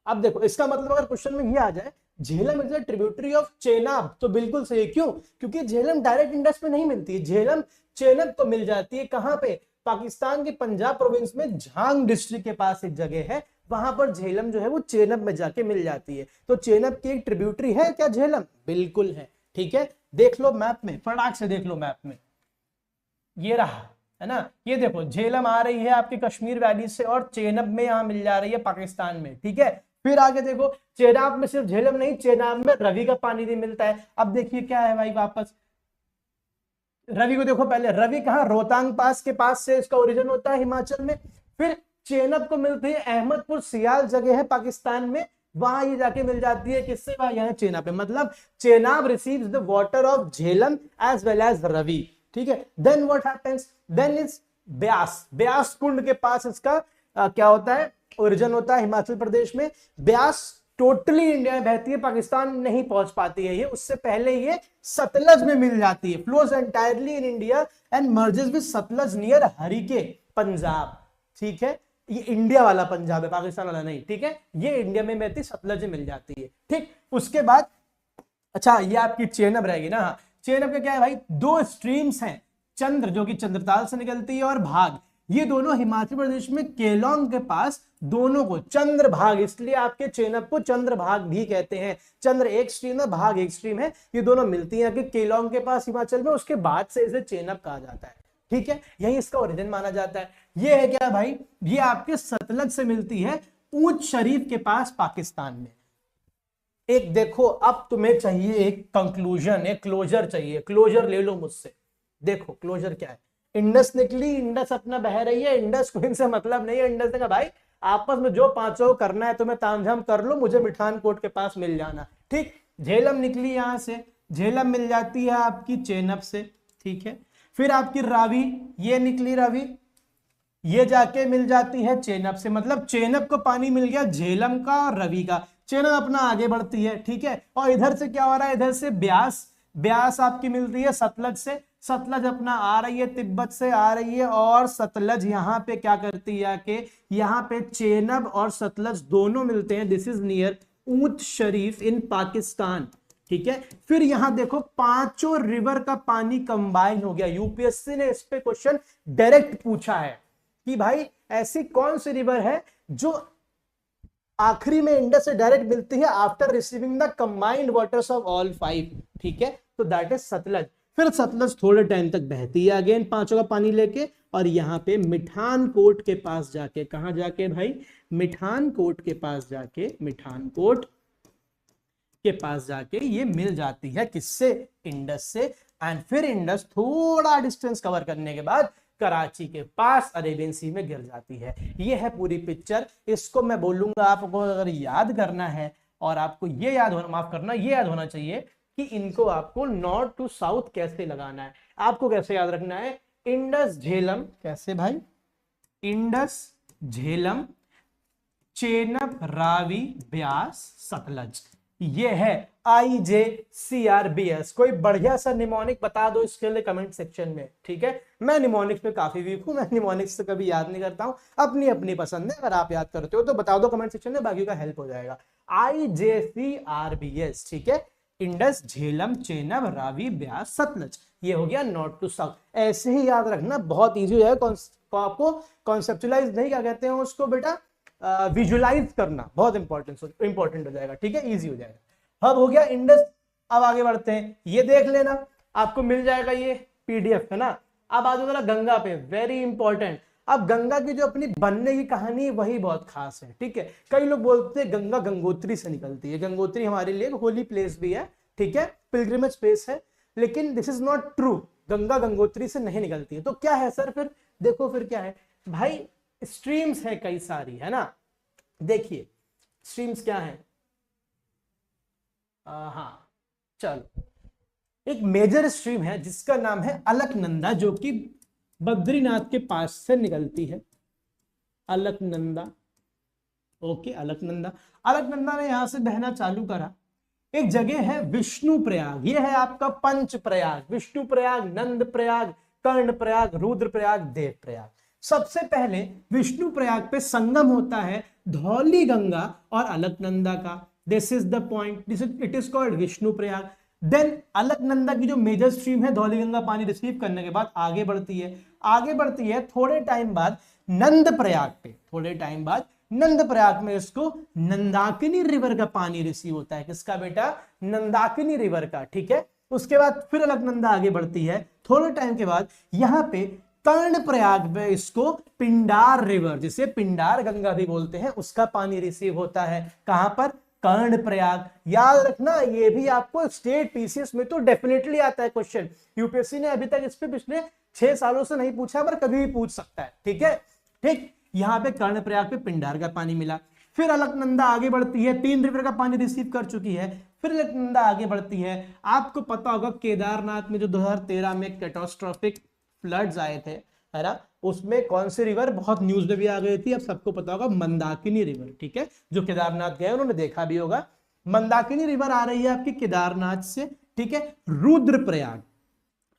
अब देखो इसका मतलब अगर क्वेश्चन में ये आ जाए Jhelum is a tributary of Chenab, तो बिल्कुल सही, क्यों, क्योंकि झेलम डायरेक्ट इंडस में नहीं मिलती है, झेलम चेनाब तो मिल जाती है कहां पे, पाकिस्तान के पंजाब प्रोविंस में झांग डिस्ट्रिक्ट के पास एक जगह है, वहां पर झेलम जो है वो चेनाब में जाके मिल जाती है। तो चेनाब की एक ट्रिब्यूटरी है क्या झेलम, बिल्कुल है, ठीक है। देख लो मैप में, फटाक से देख लो मैप में, ये रहा है ना, ये देखो झेलम आ रही है आपके कश्मीर वैली से और चेनाब में यहां मिल जा रही है पाकिस्तान में, ठीक है। फिर आगे देखो चेनाब में सिर्फ झेलम नहीं, चेनाब में रवि का पानी भी मिलता है। अब देखिए क्या है भाई, वापस रवि को देखो, पहले रवि कहां, रोहतांग पास के पास से इसका ओरिजिन होता है हिमाचल में। फिर चेनाब को मिलती है अहमदपुर सियाल जगह है पाकिस्तान में, वहां ये जाके मिल जाती है किससे, वहां यहाँ चेनाब पे, मतलब Chenab receives the water of Jhelum as well as Ravi, ठीक है। Then what happens, then is Beas, Beas Kund के पास इसका क्या होता है, ओरिजिन होता है हिमाचल प्रदेश में। ब्यास टोटली इंडिया में बहती है, पाकिस्तान नहीं पहुंच पाती है ये, उससे पहले ये सतलज में मिल जाती है, flows entirely in India and merges with Sutlej near Harike, Punjab, ठीक है। ये इंडिया वाला पंजाब है, पाकिस्तान वाला नहीं, ठीक है। ये इंडिया में बहती सतलज में मिल जाती है, ठीक। उसके बाद अच्छा ये आपकी चेनाब रहेगी ना, चेनाब का क्या है भाई, 2 स्ट्रीम्स हैं, चंद्र जो कि चंद्रताल से निकलती है और भाग, ये दोनों हिमाचल प्रदेश में केलोंग के पास, दोनों को चंद्र भाग, इसलिए आपके चेनाब को चंद्र भाग भी कहते हैं। चंद्र एक स्ट्रीम है, भाग एक स्ट्रीम है, ये दोनों मिलती हैं कि केलोंग के पास हिमाचल में, उसके बाद से इसे चेनाब कहा जाता है, ठीक है। यही इसका ओरिजिन माना जाता है। ये है क्या भाई, ये आपके सतलज से मिलती है ऊंच शरीफ के पास पाकिस्तान में। एक देखो अब तुम्हें चाहिए एक कंक्लूजन, एक क्लोजर चाहिए, क्लोजर ले लो मुझसे। देखो क्लोजर क्या है, इंडस निकली, इंडस अपना बह रही है, इंडस को इनसे मतलब नहीं है, इंडस ने कहा भाई आपस में जो पांचों करना है तुम्हें तामझाम कर लो, मुझे मिठान कोट के पास मिल जाना, ठीक। झेलम निकली यहां से, झेलम मिल जाती है आपकी चेनाब से, ठीक है। फिर आपकी रावी, ये निकली रावी, ये जाके मिल जाती है चेनाब से, मतलब चेनाब को पानी मिल गया झेलम का और रवि का, चेनाब अपना आगे बढ़ती है, ठीक है। और इधर से क्या हो रहा है, इधर से ब्यास, ब्यास आपकी मिलती है सतलज से, सतलज अपना आ रही है तिब्बत से आ रही है, और सतलज यहाँ पे क्या करती है कि यहाँ पे चेनाब और सतलज दोनों मिलते हैं। दिस इज नियर ऊंट शरीफ इन पाकिस्तान, ठीक है। फिर यहां देखो पांचों रिवर का पानी कंबाइन हो गया। यूपीएससी ने इस पे क्वेश्चन डायरेक्ट पूछा है कि भाई ऐसी कौन सी रिवर है जो आखिरी में इंडस से डायरेक्ट मिलती है after receiving the combined waters of all 5, ठीक है, तो दैट इज सतलज। फिर सतलज थोड़े टाइम तक बहती है अगेन पांचों का पानी लेके, और यहाँ पे मिठान कोट के पास जाके, कहां जाके भाई, मिठान कोट के पास जाके, मिठान कोट के पास जाके ये मिल जाती है किससे, इंडस से। एंड फिर इंडस थोड़ा डिस्टेंस कवर करने के बाद कराची के पास अरेबियन सी में गिर जाती है। ये है पूरी पिक्चर। इसको मैं बोलूंगा आपको अगर याद करना है, और आपको ये याद होना, माफ करना, ये याद होना चाहिए कि इनको आपको नॉर्थ टू साउथ कैसे लगाना है। आपको कैसे याद रखना है, इंडस झेलम, कैसे भाई, इंडस झेलम चेनाब रावी ब्यास सतलज, ये है IJCRBS। कोई बढ़िया सा निमोनिक बता दो इसके लिए कमेंट सेक्शन में, ठीक है। मैं निमोनिक्स में काफी वीक हूं, मैं निमोनिक्स से कभी याद नहीं करता हूं, अपनी अपनी पसंद है। अगर आप याद करते हो तो बता दो कमेंट सेक्शन में, बाकी का हेल्प हो जाएगा। IJCRBS, ठीक है, इंडस झेलम चेनाब रावी ब्यास सतलज, ये हो गया नॉर्थ टू साउथ। ऐसे ही याद रखना, बहुत ईजी हो जाएगा। आपको कॉन्सेप्चुलाइज नहीं, क्या कहते हैं उसको बेटा, विजुलाइज करना बहुत इंपॉर्टेंट हो जाएगा, ठीक है, इजी हो जाएगा। अब हो गया इंडस। अब आगे बढ़ते हैं, ये देख लेना, आपको मिल जाएगा ये PDF, है ना। अब आ जाओ जरा गंगा पे, वेरी इंपॉर्टेंट। अब गंगा की जो अपनी बनने की कहानी वही बहुत खास है, ठीक है। कई लोग बोलते हैं गंगा गंगोत्री से निकलती है। गंगोत्री हमारे लिए होली प्लेस भी है, ठीक है, पिलग्रिमेज प्लेस है, लेकिन this is not true. Ganga Gangotri से नहीं निकलती है। तो क्या है सर फिर, देखो फिर क्या है भाई, स्ट्रीम्स है कई सारी, है ना। देखिए स्ट्रीम्स क्या है, हाँ चलो, एक मेजर स्ट्रीम है जिसका नाम है अलकनंदा, जो कि बद्रीनाथ के पास से निकलती है। अलकनंदा, ओके, अलकनंदा। अलकनंदा ने यहां से बहना चालू करा। एक जगह है विष्णु प्रयाग, ये है आपका पंच प्रयाग, विष्णु प्रयाग, नंद प्रयाग, कर्ण प्रयाग, रुद्र प्रयाग, देव प्रयाग। सबसे पहले विष्णु प्रयाग पे संगम होता है धौली गंगा और अलकनंदा का। This is the point, this it is called Vishnu Prayag. Then Alaknanda की जो मेजर स्ट्रीम है धौली गंगा पानी रिसीव करने के बाद आगे बढ़ती है, थोड़े टाइम बाद नंद प्रयाग पे, थोड़े टाइम बाद नंद प्रयाग में इसको नंदाकिनी रिवर का पानी रिसीव होता है। किसका बेटा, नंदाकिनी रिवर का, ठीक है। उसके बाद फिर अलकनंदा आगे बढ़ती है, थोड़े टाइम के बाद यहां पे कर्ण प्रयाग में इसको पिंडार रिवर, जिसे पिंडार गंगा भी बोलते हैं, उसका पानी रिसीव होता है। कहां पर, कर्ण प्रयाग। याद रखना, ये भी आपको स्टेट PCS में तो डेफिनेटली आता है क्वेश्चन। यूपीएससी ने अभी तक इस पे पिछले 6 सालों से नहीं पूछा, पर कभी भी पूछ सकता है, ठीक है। ठीक, यहां पे कर्ण प्रयाग पे पिंडार का पानी मिला। फिर अलकनंदा आगे बढ़ती है, 3 रिवर का पानी रिसीव कर चुकी है। फिर अलकनंदा आगे बढ़ती है। आपको पता होगा केदारनाथ में जो 2013 में कैटास्ट्रॉफिक फ्लड्स आए थे, है ना, उसमें कौन सी रिवर बहुत न्यूज में भी आ गई थी, अब सबको पता होगा, मंदाकिनी रिवर, ठीक है। जो केदारनाथ गए उन्होंने देखा भी होगा। मंदाकिनी रिवर आ रही है आपकी केदारनाथ से, ठीक है। रुद्रप्रयाग,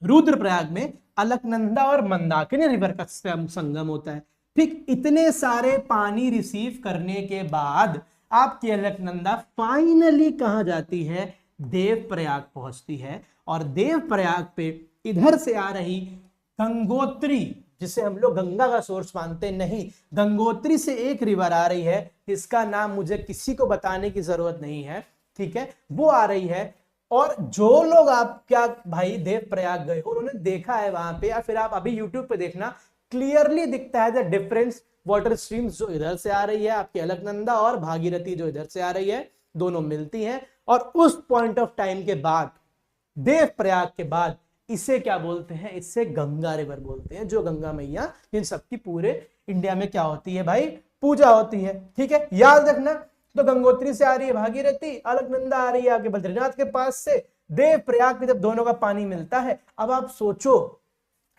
रुद्रप्रयाग में अलकनंदा और मंदाकिनी रिवर का संगम होता है। ठीक, इतने सारे पानी रिसीव करने के बाद आपकी अलकनंदा फाइनली कहां जाती है, देवप्रयाग पहुंचती है। और देवप्रयाग पे इधर से आ रही गंगोत्री, जिसे हम लोग गंगा का सोर्स मानते नहीं, गंगोत्री से एक रिवर आ रही है, इसका नाम मुझे किसी को बताने की जरूरत नहीं है, ठीक है, वो आ रही है। और जो लोग आप क्या भाई देवप्रयाग गए हो, उन्होंने देखा है वहां पे, या फिर आप अभी यूट्यूब पे देखना, क्लियरली दिखता है द डिफरेंस। वाटर स्ट्रीम्स जो इधर से आ रही है आपकी अलकनंदा, और भागीरथी जो इधर से आ रही है, दोनों मिलती हैं। और उस पॉइंट ऑफ टाइम के बाद, देवप्रयाग के बाद, इसे क्या बोलते हैं, इससे गंगा रिवर बोलते हैं, जो गंगा मैया इन सबकी पूरे इंडिया में क्या होती है भाई, पूजा होती है, ठीक है। याद रखना, तो गंगोत्री से आ रही है भागीरथी, अलकनंदा आ रही है आपके बद्रीनाथ के पास से, देवप्रयाग में जब दोनों का पानी मिलता है। अब आप सोचो,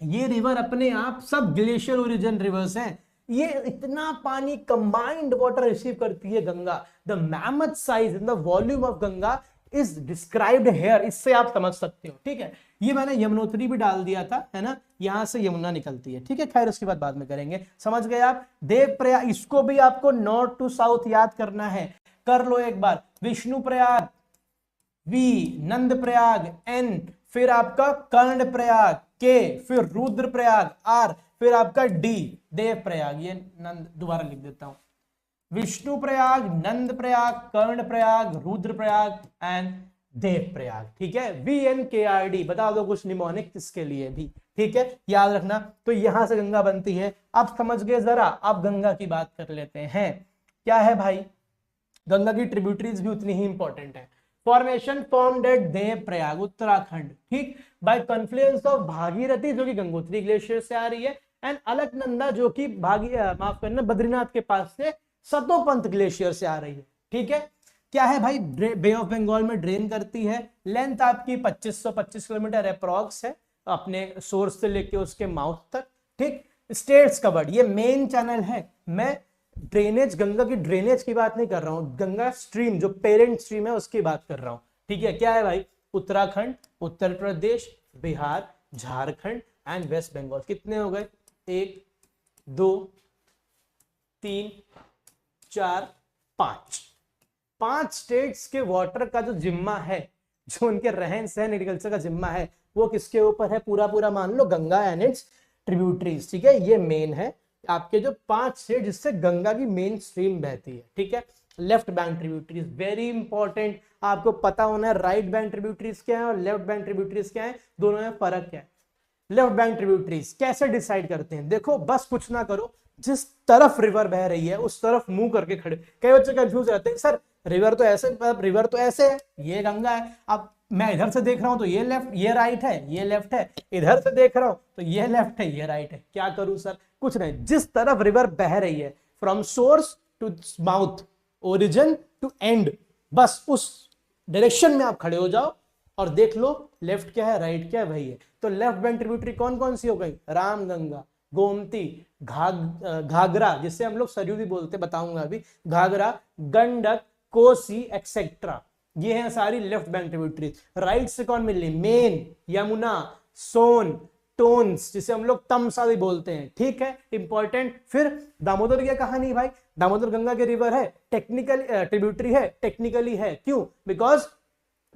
ये रिवर अपने आप सब ग्लेशियर ओरिजिन रिवर्स हैं, ये इतना पानी कंबाइंड वाटर रिसीव करती है Ganga. The mammoth size in the volume of Ganga is described here, इससे आप समझ सकते हो। ठीक है, ये मैंने यमुनोत्री भी डाल दिया था, है ना, यहां से यमुना निकलती है। ठीक है, खैर उसके बाद में करेंगे। समझ गए आप? देव प्रयाग, इसको भी आपको नॉर्थ टू साउथ याद करना है, कर लो एक बार। विष्णु प्रयाग वी, नंद प्रयाग एन, फिर आपका कर्ण प्रयाग के, फिर रुद्र प्रयाग आर, फिर आपका डी देव प्रयाग। ये नंद दोबारा लिख देता हूं, विष्णु प्रयाग, नंद प्रयाग, कर्ण प्रयाग, रुद्र प्रयाग एंड देव प्रयाग। ठीक है, VNKRD बता दो कुछ निमोनिक इसके लिए भी। ठीक है, याद रखना। तो यहां से गंगा बनती है। अब समझ गए जरा, अब गंगा की बात कर लेते हैं। क्या है भाई, गंगा की ट्रिब्यूटरीज भी उतनी ही इंपॉर्टेंट है। Formation formed at Dev Prayag Uttarakhand, ठीक, बाय कॉन्फ्लुएंस ऑफ भागीरथी जो कि गंगोत्री ग्लेशियर से आ रही है, एंड अलकनंदा जो कि माफ करना बद्रीनाथ के पास से सतोपंत ग्लेशियर से आ रही है। ठीक है, क्या है भाई, बे ऑफ बंगाल में ड्रेन करती है। लेंथ आपकी 2525 किलोमीटर अप्रॉक्स है, अपने सोर्स से लेके उसके माउथ तक। ठीक, स्टेट्स कवर्ड, ये मेन चैनल है। मैं ड्रेनेज, गंगा की ड्रेनेज की बात नहीं कर रहा हूं, गंगा स्ट्रीम जो पेरेंट स्ट्रीम है उसकी बात कर रहा हूं। ठीक है, क्या है भाई, उत्तराखंड, उत्तर प्रदेश, बिहार, झारखंड एंड वेस्ट बंगाल। कितने हो गए, 1 2 3 4 5, 5 स्टेट्स के वाटर का जो जिम्मा है, जो उनके रहन सहन एग्रीकल्चर का जिम्मा है, वो किसके ऊपर है, पूरा पूरा मान लो गंगा एंड इट्स ट्रिब्यूटरीज। ठीक है, ये मेन है आपके जो 5 स्टेट जिससे गंगा की मेन स्ट्रीम बहती है। ठीक है, left bank tributaries very important, आपको पता होना है राइट बैंक ट्रिब्यूटरीज क्या है और लेफ्ट बैंक ट्रिब्यूटरीज क्या है, दोनों में फर्क क्या है। लेफ्ट बैंक ट्रिब्यूटरीज कैसे डिसाइड करते हैं, देखो बस कुछ ना करो, जिस तरफ रिवर बह रही है उस तरफ मुंह करके खड़े। कई बच्चे कंफ्यूज रहते हैं, सर रिवर तो ऐसे है, ये गंगा है, अब मैं इधर से देख रहा हूं तो ये लेफ्ट, ये राइट है, ये लेफ्ट है, इधर से देख रहा हूं तो ये लेफ्ट है, ये राइट है, क्या करूं सर, कुछ नहीं, जिस तरफ रिवर बह रही है from source to mouth, origin to end, बस उस डायरेक्शन में आप खड़े हो जाओ और देख लो लेफ्ट क्या है राइट क्या है, वही है। तो लेफ्ट बैंक ट्रिब्यूटरी कौन कौन सी हो गई, रामगंगा, गोमती, घाघरा जिसे हम लोग सरयू भी बोलते, बताऊंगा अभी, घाघरा, गंडक, कोसी एक्सेट्रा, ये हैं सारी लेफ्ट बैंक ट्रिब्यूटरीज। राइट से कौन मिल रही, मेन, यमुना, सोन, टोन्स जिसे हम लोग तमसा भी बोलते हैं। ठीक है, इंपॉर्टेंट। फिर दामोदर की कहानी भाई, दामोदर गंगा के रिवर है, टेक्निकल ट्रिब्यूटरी है, टेक्निकली है, क्यों, बिकॉज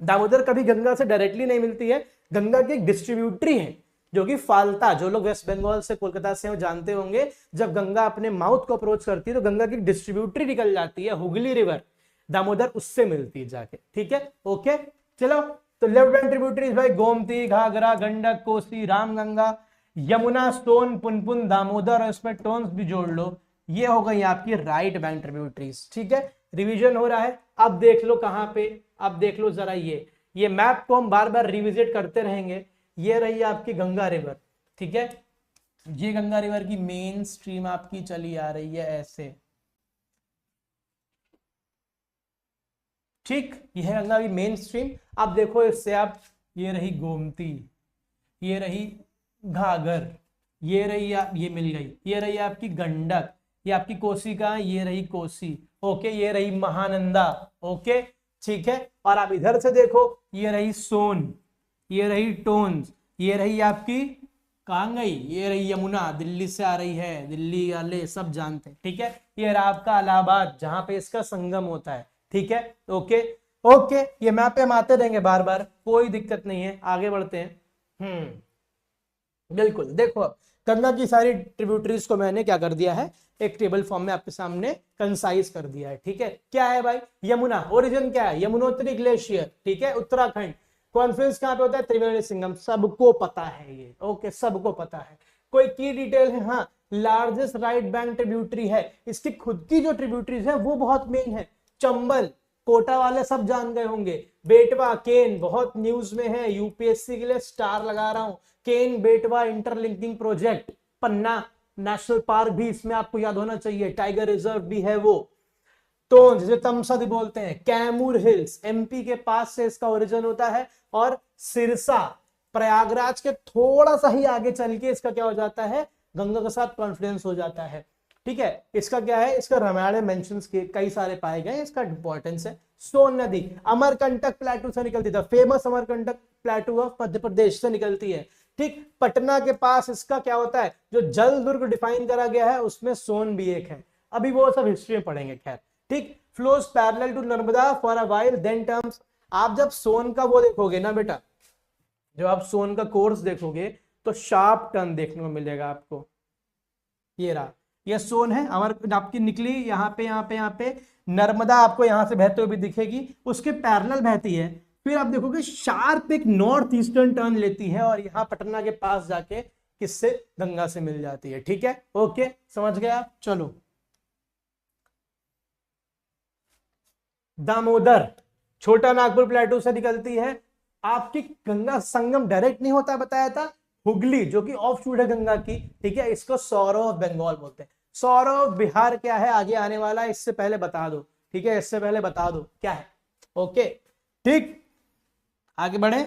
दामोदर कभी गंगा से डायरेक्टली नहीं मिलती है, गंगा की डिस्ट्रीब्यूटरी है जो कि फाल्ता, जो लोग वेस्ट बंगाल से कोलकाता से जानते होंगे, जब गंगा अपने माउथ को अप्रोच करती है तो गंगा की डिस्ट्रीब्यूटरी निकल जाती है, हुगली रिवर, दामोदर उससे मिलती है जाके। ठीक है, ओके, चलो। तो लेफ्ट बैंक ट्रिब्यूटरीज भाई गोमती, घाघरा, गंडक, कोसी, रामगंगा, यमुना, सोन, पुनपुन, दामोदर और इसमें टोन्स भी जोड़ लो, ये हो गई आपकी राइट बैंक ट्रिब्यूटरीज। ठीक है, रिवीजन हो रहा है। अब देख लो कहां पे, अब देख लो जरा, ये मैप को हम बार बार रिविजिट करते रहेंगे। ये रही आपकी गंगा रिवर, ठीक है, ये गंगा रिवर की मेन स्ट्रीम आपकी चली आ रही है ऐसे, ठीक, ये है गंगा की मेन स्ट्रीम। अब देखो इससे आप, ये रही गोमती, ये रही घाघर, ये रही ये मिल गई, ये रही आपकी गंडक, ये आपकी कोसी का, ये रही कोसी, ओके, ये रही महानंदा, ओके, ठीक है। और आप इधर से देखो, ये रही सोन, ये रही टोन्स, ये रही आपकी कहां गई, ये रही यमुना, दिल्ली से आ रही है, दिल्ली वाले सब जानते हैं। ठीक है, ये रहा आपका इलाहाबाद जहां पे इसका संगम होता है। ठीक है, ओके ओके, ये मैप पे हम आते रहेंगे बार बार, कोई दिक्कत नहीं है, आगे बढ़ते हैं। बिल्कुल, देखो अब गंगा की सारी ट्रिब्यूटरीज को मैंने क्या कर दिया है, एक टेबल फॉर्म में आपके सामने कंसाइज कर दिया है। ठीक है, क्या है भाई, यमुना, ओरिजिन क्या है, यमुनोत्री ग्लेशियर, ठीक है, उत्तराखंड, कॉन्फ्रेंस कहां पे होता है, त्रिवेणी संगम, सबको पता है ये, ओके, सबको पता है। कोई की डिटेल है, हाँ, लार्जेस्ट राइट बैंक ट्रिब्यूटरी है, इसकी खुद की जो ट्रिब्यूटरीज है वो बहुत मेन है, चंबल, कोटा वाले सब जान गए होंगे, बेटवा, केन बहुत न्यूज में है, यूपीएससी के लिए स्टार लगा रहा हूं, केन बेटवा इंटरलिंकिंग प्रोजेक्ट, पन्ना नेशनल पार्क भी इसमें आपको याद होना चाहिए, टाइगर रिजर्व भी है वो, तो जिसे तमसद बोलते हैं, कैमूर हिल्स एमपी के पास से इसका ओरिजिन होता है, और सिरसा प्रयागराज के थोड़ा सा ही आगे चल के इसका क्या हो जाता है, गंगा के साथ कॉन्फ्लुएंस हो जाता है। ठीक है। इसका क्या है, इसका रामायण में मेंशंस के कई सारे पाए गए, इसका इंपॉर्टेंस है। सोन नदी अमरकंटक प्लेटू से निकलती है, फेमस अमरकंटक प्लेटू ऑफ मध्य प्रदेश से निकलती है। ठीक, पटना के पास इसका क्या होता है, जो जल दुर्ग डिफाइन करा गया है उसमें सोन भी एक है, अभी वो सब हिस्ट्री में पढ़ेंगे। खैर ठीक, flows parallel to Narmada for a while then terms. आप जब सोन का वो देखोगे ना बेटा, जब आप सोन का कोर्स देखोगे तो शार्प टर्न देखने को मिलेगा आपको। ये रहा, ये सोन है, अमर आपकी निकली यहाँ पे यहाँ पे यहाँ पे, नर्मदा आपको यहां से बहते हुए भी दिखेगी, उसके पैरेलल बहती है, फिर आप देखोगे शार्प एक नॉर्थ ईस्टर्न टर्न लेती है और यहां पटना के पास जाके किससे, गंगा से मिल जाती है। ठीक है, ओके, समझ गए आप। चलो, दामोदर छोटा नागपुर प्लेटू से निकलती है। आपकी गंगा संगम डायरेक्ट नहीं होता, बताया था। हुगली जो कि ऑफ शूट है गंगा की, ठीक है, इसको सौरव ऑफ बंगाल बोलते हैं। सौरव बिहार क्या है आगे आने वाला है, इससे पहले बता दो। ठीक है, इससे पहले बता दो क्या है। ओके ठीक, आगे बढ़े।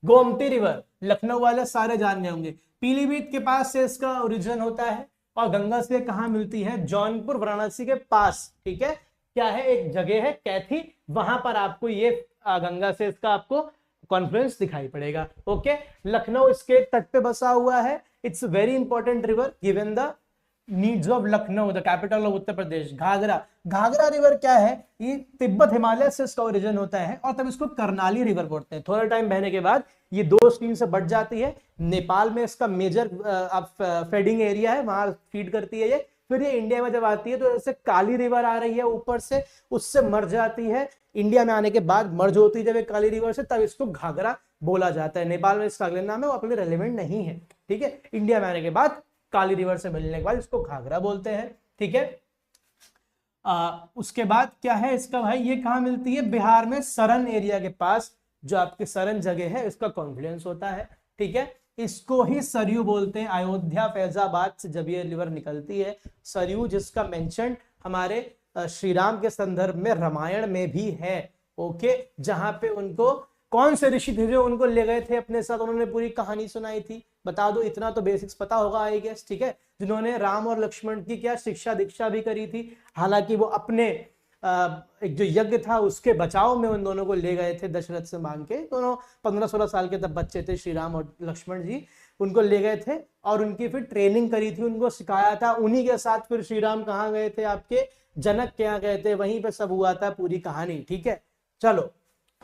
गोमती रिवर लखनऊ वाले सारे जान गए होंगे, पीलीभीत के पास से इसका ओरिजिन होता है और गंगा से कहां मिलती है, जौनपुर वाराणसी के पास। ठीक है, क्या है, एक जगह है कैथी, वहां पर आपको ये गंगा से इसका आपको कॉन्फ्लुएंस दिखाई पड़ेगा। ओके, लखनऊ इसके तट पे बसा हुआ है। It's very important river given the needs of Lucknow, the capital of Uttar Pradesh. Ghaghra, Ghaghra river क्या है, ये तिब्बत हिमालय से इसका ओरिजिन होता है और तब इसको कर्नाली रिवर बोलते हैं। थोड़ा टाइम बहने के बाद ये दो स्ट्रीम से बढ़ जाती है। नेपाल में इसका मेजर फेडिंग एरिया है, वहां फीड करती है ये। फिर ये इंडिया में जब आती है तो जैसे काली रिवर आ रही है ऊपर से, उससे मर जाती है। इंडिया में आने के बाद मर्ज होती है जब एक काली रिवर से, तब इसको घाघरा बोला जाता है। नेपाल में इसका अगले नाम है, वो अपने रेलिवेंट नहीं है। ठीक है, इंडिया में आने के बाद काली रिवर से मिलने के बाद इसको घाघरा बोलते हैं। ठीक है, उसके बाद क्या है इसका भाई, ये कहां मिलती है, बिहार में सरन एरिया के पास, जो आपके सरन जगह है, इसका कॉन्फ्लुएंस होता है। ठीक है, इसको ही सरयू बोलते हैं। अयोध्या फैजाबाद से जब ये रिवर निकलती है, सरयू, जिसका मेंशन हमारे श्री राम के संदर्भ में रामायण में भी है। ओके, जहां पे उनको कौन से ऋषि थे जो उनको ले गए थे अपने साथ, उन्होंने पूरी कहानी सुनाई थी। बता दो, इतना तो बेसिक्स पता होगा आई गेस। ठीक है, जिन्होंने राम और लक्ष्मण की क्या शिक्षा दीक्षा भी करी थी। हालांकि वो अपने एक जो यज्ञ था उसके बचाव में उन दोनों को ले गए थे दशरथ से मांग के। दोनों 15-16 साल के तब बच्चे थे, श्री राम और लक्ष्मण जी। उनको ले गए थे और उनकी फिर ट्रेनिंग करी थी, उनको सिखाया था। उन्हीं के साथ फिर श्री राम कहाँ गए थे, आपके जनक के यहाँ गए थे, वहीं पे सब हुआ था पूरी कहानी। ठीक है, चलो,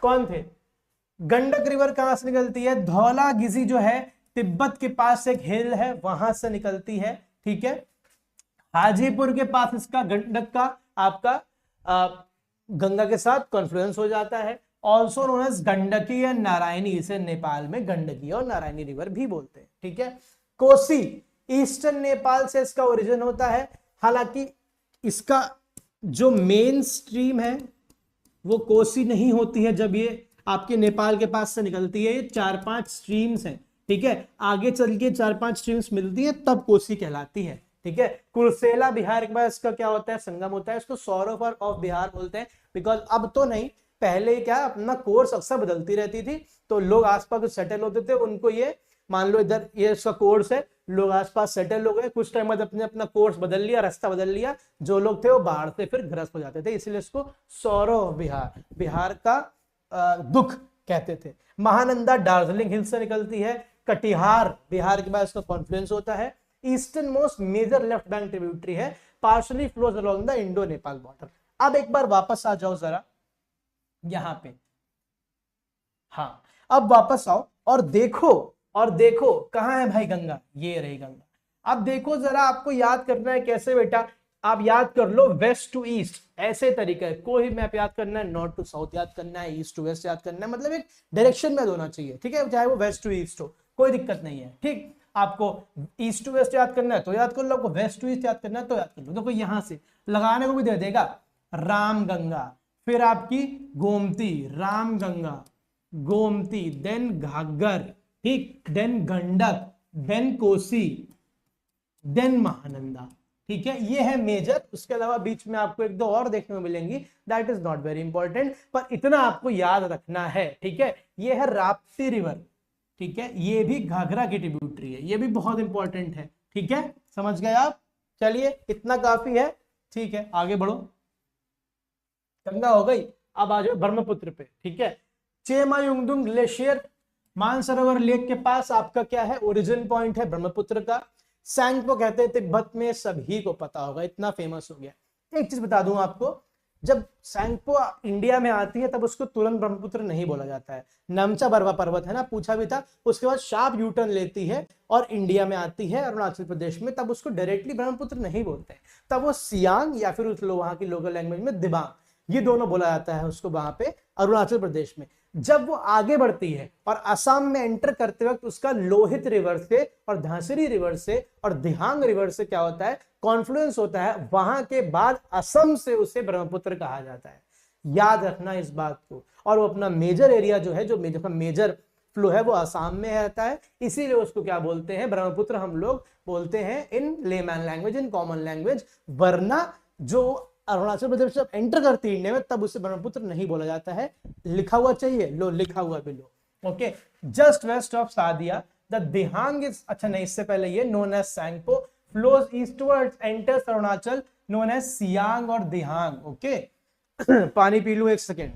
कौन थे। गंडक रिवर कहां से निकलती है, धौलागिरी जो है तिब्बत के पास एक हिल है, वहां से निकलती है। ठीक है, हाजीपुर के पास इसका गंडक का आपका गंगा के साथ कॉन्फ्लुएंस हो जाता है। ऑल्सो नोन एज गंडकी या नारायणी, इसे नेपाल में गंडकी और नारायणी रिवर भी बोलते हैं। ठीक है, कोसी ईस्टर्न नेपाल से इसका ओरिजिन होता है। हालांकि इसका जो मेन स्ट्रीम है वो कोसी नहीं होती है, जब ये आपके नेपाल के पास से निकलती है। ये 4-5 स्ट्रीम्स हैं। ठीक है, आगे चल के 4-5 स्ट्रीम्स मिलती है तब कोसी कहलाती है। ठीक है, कुर्सेला बिहार के बाद इसका क्या होता है, संगम होता है। इसको सौरव ऑफ बिहार बोलते हैं, बिकॉज अब तो नहीं, पहले क्या अपना कोर्स अक्सर बदलती रहती थी, तो लोग आसपास जो सेटल होते थे उनको ये मान लो इधर ये इसका कोर्स है, लोग आसपास सेटल हो गए, कुछ टाइम बाद अपने अपना कोर्स बदल लिया, रास्ता बदल लिया, जो लोग थे वो बाहर से फिर ग्रस्त हो जाते थे, इसलिए इसको सौरव बिहार, बिहार का दुख कहते थे। महानंदा दार्जिलिंग हिल से निकलती है। कटिहार बिहार के बाद इसका कॉन्फ्लुएंस होता है। Eastern most major left bank tributary है, partially flows along the Indo Nepal border. अब एक बार वापस आ जाओ जरा यहां पे, हाँ, अब वापस आओ और देखो कहां है भाई गंगा, ये रही गंगा। अब देखो जरा, आपको याद करना है कैसे बेटा, आप याद कर लो वेस्ट टू ईस्ट, ऐसे तरीका है। कोई मैप याद करना है, नॉर्थ टू साउथ याद करना है, ईस्ट टू वेस्ट याद करना है, मतलब एक डायरेक्शन में होना चाहिए। ठीक है, चाहे वो वेस्ट टू ईस्ट हो, कोई दिक्कत नहीं है। ठीक, आपको ईस्ट टू वेस्ट याद करना है तो याद कर लो, आपको वेस्ट टू ईस्ट याद करना है तो याद कर लो। देखो यहां से लगाने को भी दे देगा, राम गंगा, फिर आपकी गोमती, राम गंगा गोमती, देन घाघर, ठीक, then Gandak, then Kosi, then Mahananda. ठीक है, ये है मेजर। उसके अलावा बीच में आपको एक दो और देखने को मिलेंगी, that is not very important, पर इतना आपको याद रखना है। ठीक है, ये है राप्ती रिवर। ठीक है, ये भी घाघरा की ट्रिब्यूटरी है, ये भी बहुत इंपॉर्टेंट है। ठीक है, समझ गए आप? चलिए इतना काफी है, ठीक है आगे बढ़ो। गंगा हो गई, अब आ जाओ ब्रह्मपुत्र पे। ठीक है, चेमायुंगडुंग ग्लेशियर मानसरोवर लेक के पास आपका क्या है, ओरिजिन पॉइंट है ब्रह्मपुत्र का। सैंगपो कहते हैं तिब्बत में, सभी को पता होगा, इतना फेमस हो गया। एक चीज बता दूं आपको, जब सैंगपो इंडिया में आती है तब उसको तुरंत ब्रह्मपुत्र नहीं बोला जाता है। नमचा बरवा पर्वत है ना, पूछा भी था, उसके बाद शार्प यूटर्न लेती है और इंडिया में आती है अरुणाचल प्रदेश में, तब उसको डायरेक्टली ब्रह्मपुत्र नहीं बोलते, तब वो सियांग या फिर उस वहां की लोकल लैंग्वेज में दिबांग, ये दोनों बोला जाता है उसको वहां पे अरुणाचल प्रदेश में। जब वो आगे बढ़ती है और असम में एंटर करते वक्त उसका लोहित रिवर से और धांसरी रिवर से और दिहांग रिवर से क्या होता है, कॉन्फ्लुएंस होता है, वहां के बाद असम से उसे ब्रह्मपुत्र कहा जाता है। याद रखना इस बात को। और वो अपना मेजर एरिया जो है, जो मेजर फ्लो है, वो असम में रहता है, इसीलिए उसको क्या बोलते हैं, ब्रह्मपुत्र हम लोग बोलते हैं in layman language, in common language. वरना जो अरुणाचल प्रदेश जब एंटर करती है इंडिया में तब उसे ब्रह्मपुत्र नहीं बोला जाता है। लिखा हुआ चाहिए, लो लिखा हुआ भी लो। Okay, just west of Sadiya the Dihang is, अच्छा नहीं इससे पहले ये known as Tsangpo, flows eastwards enters Arunachal known as Siang और दिहांग। ओके पानी पी लूं एक सेकेंड।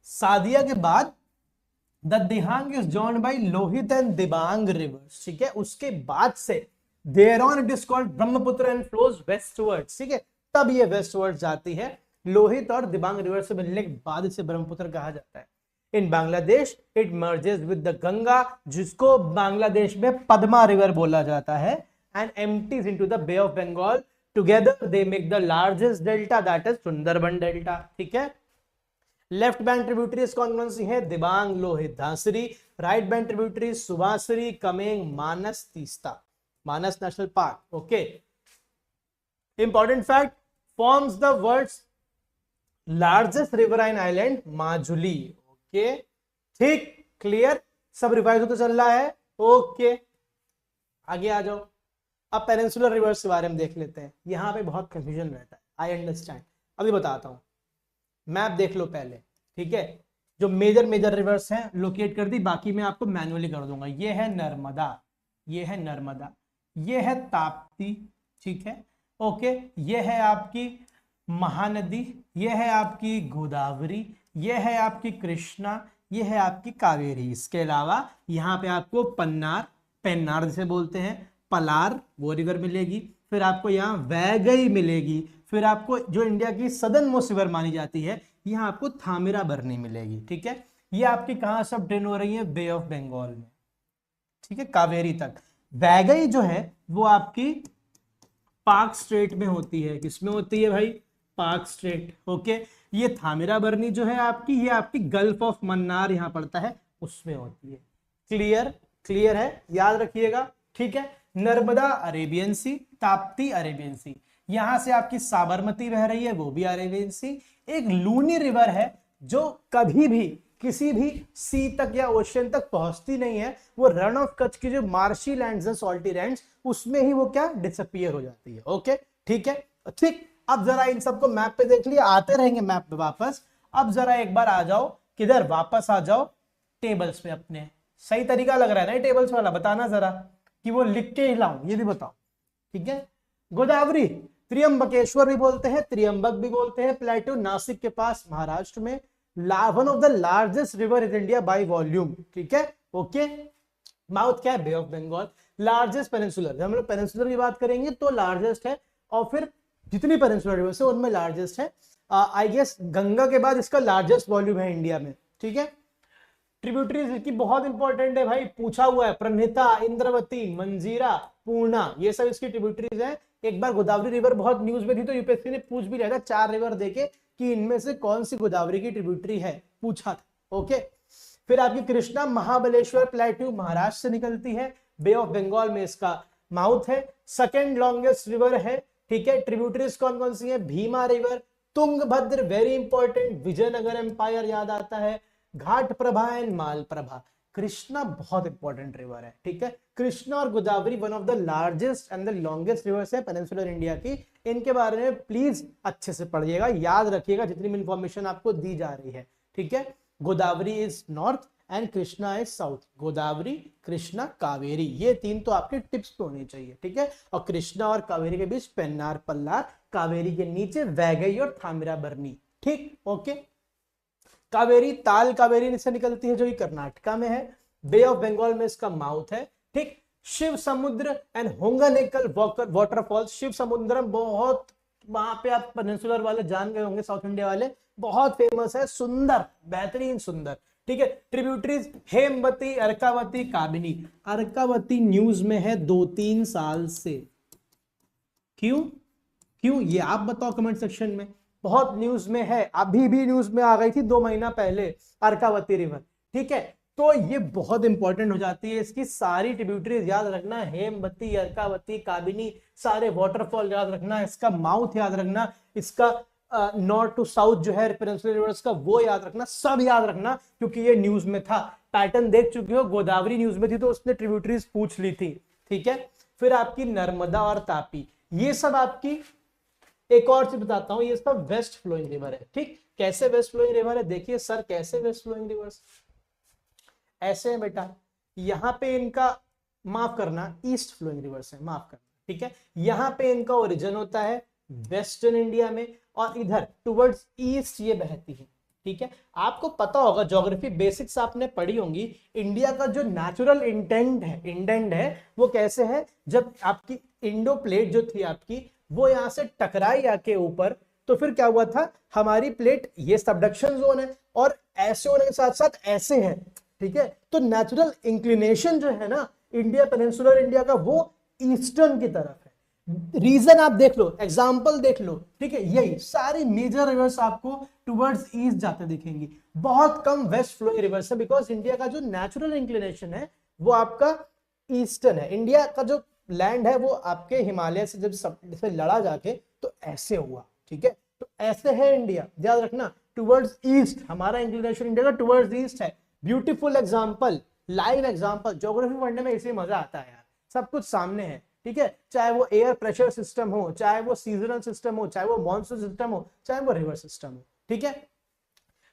सादिया के बाद the Dihang is joined by Lohit and Dibang rivers. ठीक है, उसके बाद से there on it is called Brahmaputra and flows westwards. ठीक है, तब ये वेस्टवर्ड जाती है, लोहित और दिबांग रिवर से मिलने के बाद इसे ब्रह्मपुत्र कहा जाता है। In Bangladesh it merges with the Ganga, जिसको बांग्लादेश में पद्मा रिवर बोला जाता है, and empties into the bay of Bengal. Together they make the largest delta, that is Sundarban delta. ठीक है, लेफ्ट बैंक ट्रिब्यूटरीज कौन कौन सी है, Dibang, Lohit, Dhansiri. Right bank tributaries Subansiri, Kameng, Manas, Teesta, Manas national park. Okay, important fact, forms the world's largest riverine island Majuli. Okay, ठीक, clear, सब revise होता चल रहा है। ओके, आगे आ जाओ। अब पेनिनसुलर रिवर्स के बारे में देख लेते हैं, यहां पे बहुत कंफ्यूजन रहता है, आई अंडरस्टैंड, अभी बताता हूं। मैप देख लो पहले। ठीक है, जो मेजर रिवर्स हैं लोकेट कर दी, बाकी मैं आपको मैनुअली कर दूंगा। ये है नर्मदा, ये है नर्मदा, ये है ताप्ती। ठीक है, ओके, ये है आपकी महानदी, ये है आपकी गोदावरी, ये है आपकी कृष्णा, ये है आपकी कावेरी। इसके अलावा यहाँ पे आपको पन्नार, पेन्नार जिसे बोलते हैं, पलार वो रिवर मिलेगी, फिर आपको यहाँ वैगई मिलेगी, फिर आपको जो इंडिया की सदर्न मोस्ट रिवर मानी जाती है, यहाँ आपको थामिराबरनी मिलेगी। ठीक है, ये आपकी कहां सब ट्रेन हो रही है, बे ऑफ बंगाल में। ठीक है, कावेरी तक। वैगई जो है वो आपकी पाक स्ट्रेट में होती है, किसमें होती है भाई, पाक स्ट्रेट। ओके, ये थामिराबरनी जो है आपकी, ये आपकी गल्फ ऑफ मन्नार यहाँ पड़ता है, उसमें होती है। क्लियर, क्लियर है, याद रखिएगा। ठीक है, नर्मदा अरेबियन सी, ताप्ती अरेबियन सी, यहां से आपकी साबरमती बह रही है, वो भी अरेबियन सी। एक लूनी रिवर है जो कभी भी किसी भी सी तक या ओशियन तक पहुंचती नहीं है, वो रन ऑफ कच्छ की जो मार्शी लैंड्स हैं, सॉल्टी लैंड्स, उसमें ही वो क्या डिसअपियर हो जाती है। ओके, ठीक है, ठीक। अब जरा इन सबको मैप पे देख लिया, आते रहेंगे मैप पे वापस। अब जरा एक बार आ जाओ, किधर, वापस आ जाओ टेबल्स पे अपने। सही तरीका लग रहा है ना टेबल्स वाला, बताना जरा कि वो लिख के हिलाऊं, ये भी बताओ। ठीक है, गोदावरी त्रियंबकेश्वर भी बोलते हैं, त्रियंबक भी बोलते हैं, प्लेटू नासिक के पास महाराष्ट्र में। One of the largest river in India by volume. ठीक है, ओके। माउथ क्या है, बे ऑफ बंगाल। लार्जेस्ट पेनिनसुलर, जब हम लोग पेनिनसुलर की बात करेंगे तो लार्जेस्ट है, और फिर जितनी पेनिनसुलर रिवर्स है उनमें लार्जेस्ट है। आई गेस गंगा के बाद इसका लार्जेस्ट वॉल्यूम है इंडिया में। ठीक है, ट्रिब्यूटरीज की बहुत इंपॉर्टेंट है भाई, पूछा हुआ है, प्रणहिता, इंद्रवती, मंजीरा, पूर्णा, ये सब इसकी ट्रिब्यूटरीज है। एक बार गोदावरी रिवर बहुत न्यूज में थी तो यूपीएससी ने पूछ भी लिया था 4 रिवर देके कि इनमें से कौन सी गोदावरी की ट्रिब्यूटरी है, पूछा था। ओके, फिर आपकी कृष्णा महाबलेश्वर प्लेट्यू महाराष्ट्र से निकलती है, बे ऑफ बंगाल में इसका माउथ है, सेकेंड लॉन्गेस्ट रिवर है। ठीक है, ट्रिब्यूटरीज कौन कौन सी है, Bhima river, Tungabhadra very important, Vijayanagara empire याद आता है, Ghataprabha and Malaprabha. Krishna बहुत इंपॉर्टेंट रिवर है, ठीक है। कृष्णा और Godavari one of the largest and the longest rivers है पेनिनसुलर इंडिया की। इनके बारे में प्लीज अच्छे से पढ़िएगा, याद रखिएगा जितनी भी इंफॉर्मेशन आपको दी जा रही है, ठीक है। Godavari is north and Krishna is south. Godavari, Krishna, Kaveri, ये तीन तो आपके टिप्स पे होनी चाहिए, ठीक है। और कृष्णा और कावेरी के बीच पेन्नार पल्लार, कावेरी के नीचे वैगई और थामिराबरनी, ठीक, ओके। कावेरी, ताल कावेरी से निकलती है जो ये कर्नाटका में है, बे ऑफ बंगाल में इसका माउथ है, ठीक। शिव समुद्र एंड होंगनेकल वाटरफॉल, शिव समुद्रम बहुत, वहां पे आप पेनिनसुलर वाले जान गए होंगे, साउथ इंडिया वाले, बहुत फेमस है, सुंदर, बेहतरीन सुंदर, ठीक है। ट्रिब्यूटरीज हेमवती, अर्कावती, काबिनी। अर्कावती न्यूज में है 2-3 साल से, क्यों ये आप बताओ कमेंट सेक्शन में। बहुत न्यूज में है, अभी भी न्यूज में आ गई थी 2 महीना पहले अर्कावती रिवर, ठीक है। तो ये बहुत इंपॉर्टेंट हो जाती है, इसकी सारी ट्रिब्यूटरीज याद रखना, हेमवती, अर्कावती, काबिनी, सारे वाटरफॉल याद रखना, इसका माउथ याद रखना, इसका नॉर्थ टू साउथ जो है पेनिनसुलर रिवर्स का वो याद रखना, सब याद रखना, क्योंकि ये न्यूज में था। पैटर्न देख चुके हो, गोदावरी न्यूज में थी तो उसने ट्रिब्यूटरीज पूछ ली थी, ठीक है। फिर आपकी नर्मदा और तापी, ये सब आपकी, एक और चीज बताता हूं, ये सब वेस्ट फ्लोइंग रिवर है, ठीक। कैसे वेस्ट फ्लोइंग रिवर है, देखिए सर कैसे वेस्ट फ्लोइंग रिवर्स, ऐसे है बेटा, यहां पे इनका, माफ करना, ईस्ट फ्लोइंग रिवर्स है, माफ करना, ठीक है। यहां पे इनका ओरिजिन होता है वेस्टर्न इंडिया में, और इधर टुवर्ड्स ईस्ट ये बहती है, ठीक है। आपको पता होगा, ज्योग्राफी बेसिक्स आपने पढ़ी होंगी, इंडिया का जो नेचुरल इंडेंट है वो कैसे है, जब आपकी इंडो प्लेट जो थी आपकी, वो यहां से टकराई आके ऊपर, तो फिर क्या हुआ था, हमारी प्लेट ये सबडक्शन जोन है, और ऐसे होने के साथ साथ ऐसे है, ठीक है। तो नेचुरल इंक्लिनेशन जो है ना इंडिया, पेनिनसुलर इंडिया का, वो ईस्टर्न की तरफ है। रीजन आप देख लो, एग्जाम्पल देख लो, ठीक है। यही सारी मेजर रिवर्स आपको टुवर्ड्स ईस्ट जाते दिखेंगी, बहुत कम वेस्ट फ्लोइंग रिवर्स है, बिकॉज इंडिया का जो नेचुरल इंक्लिनेशन है वो आपका ईस्टर्न है। इंडिया का जो लैंड है वो आपके हिमालय से जब से लड़ा जाके तो ऐसे हुआ, ठीक है। तो ऐसे है इंडिया, याद रखना, टुवर्ड्स ईस्ट, हमारा इंक्लिनेशन इंडिया का टुवर्ड्स ईस्ट है। Beautiful example, live example, geography पढ़ने में इसे मजा आता है यार, सब कुछ सामने है, ठीक है। चाहे वो एयर प्रेशर सिस्टम हो, चाहे वो सीजनल सिस्टम हो, चाहे वो मॉनसून सिस्टम हो, चाहे वो रिवर सिस्टम हो, ठीक है।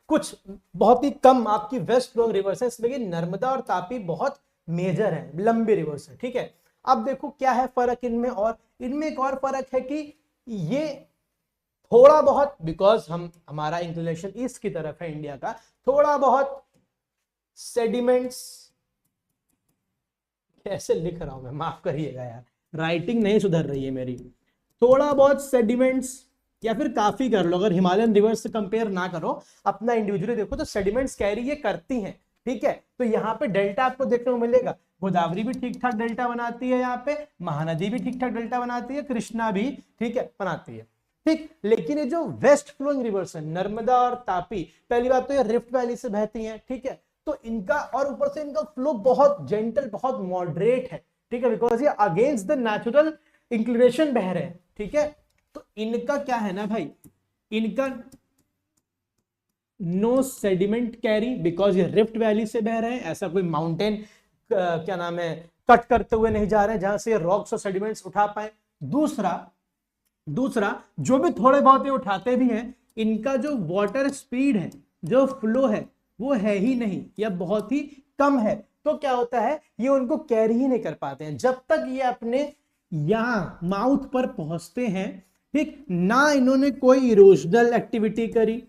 कुछ बहुत ही कम आपकी वेस्ट फ्लोइंग रिवर्स है, इसमें नर्मदा और तापी बहुत मेजर है, लंबी रिवर्स है, ठीक है। अब देखो क्या है फर्क इनमें, और इनमें एक और फर्क है कि ये थोड़ा बहुत, बिकॉज हमारा इंक्लिनेशन ईस्ट की तरफ है इंडिया का, थोड़ा बहुत सेडिमेंट्स, कैसे लिख रहा हूं मैं, माफ करिएगा यार, राइटिंग नहीं सुधर रही है मेरी। थोड़ा बहुत सेडिमेंट्स, या फिर काफी कर लो, अगर हिमालयन रिवर्स से कंपेयर ना करो, अपना इंडिविजुअली देखो, तो सेडिमेंट्स कैरी ये करती हैं, ठीक है। तो यहाँ पे डेल्टा आपको देखने को मिलेगा, गोदावरी भी ठीक ठाक डेल्टा बनाती है, यहाँ पे महानदी भी ठीक ठाक डेल्टा बनाती है, कृष्णा भी, ठीक है, बनाती है, ठीक। लेकिन ये जो वेस्ट फ्लोइंग रिवर्स है, नर्मदा और तापी, पहली बात तो ये रिफ्ट वैली से बहती हैं, ठीक है। तो इनका, और ऊपर से इनका फ्लो बहुत जेंटल, बहुत मॉडरेट है, ठीक है, बिकॉज ये अगेंस्ट द नेचुरल इंक्लिनेशन बह रहे हैं, ठीक है। तो इनका क्या है ना भाई, इनका नो सेडिमेंट कैरी, बिकॉज ये रिफ्ट वैली से बह रहे हैं, ऐसा कोई माउंटेन क्या नाम है कट करते हुए नहीं जा रहे हैं जहां से रॉक्स और सेडिमेंट्स उठा पाए। दूसरा जो भी थोड़े बहुत ये उठाते भी हैं, इनका जो वाटर स्पीड है, जो फ्लो है, वो है ही नहीं या बहुत ही कम है। तो क्या होता है, ये उनको कैरी ही नहीं कर पाते हैं जब तक ये अपने यहां माउथ पर पहुंचते हैं, ठीक ना। इन्होंने कोई इरोजनल एक्टिविटी करी,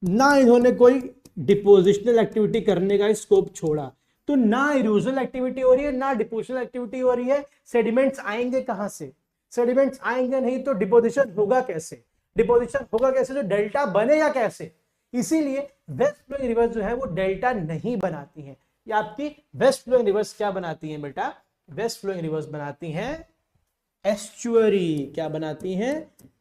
ना इन्होंने कोई डिपोजिशनल एक्टिविटी करने का स्कोप छोड़ा, तो ना इरोजनल एक्टिविटी हो रही है, ना डिपोजिशनल एक्टिविटी हो रही है। सेडिमेंट्स आएंगे कहां से, सेडिमेंट्स आएंगे नहीं तो डिपोजिशन होगा कैसे, डिपोजिशन होगा कैसे, जो डेल्टा बनेगा कैसे। इसीलिए वेस्ट फ्लोइंग रिवर्स जो है वो डेल्टा नहीं बनाती हैं। ये आपकी वेस्ट फ्लोइंग रिवर्स क्या बनाती हैं बेटा, वेस्ट फ्लोइंग रिवर्स बनाती हैं एस्चुअरी। क्या बनाती हैं,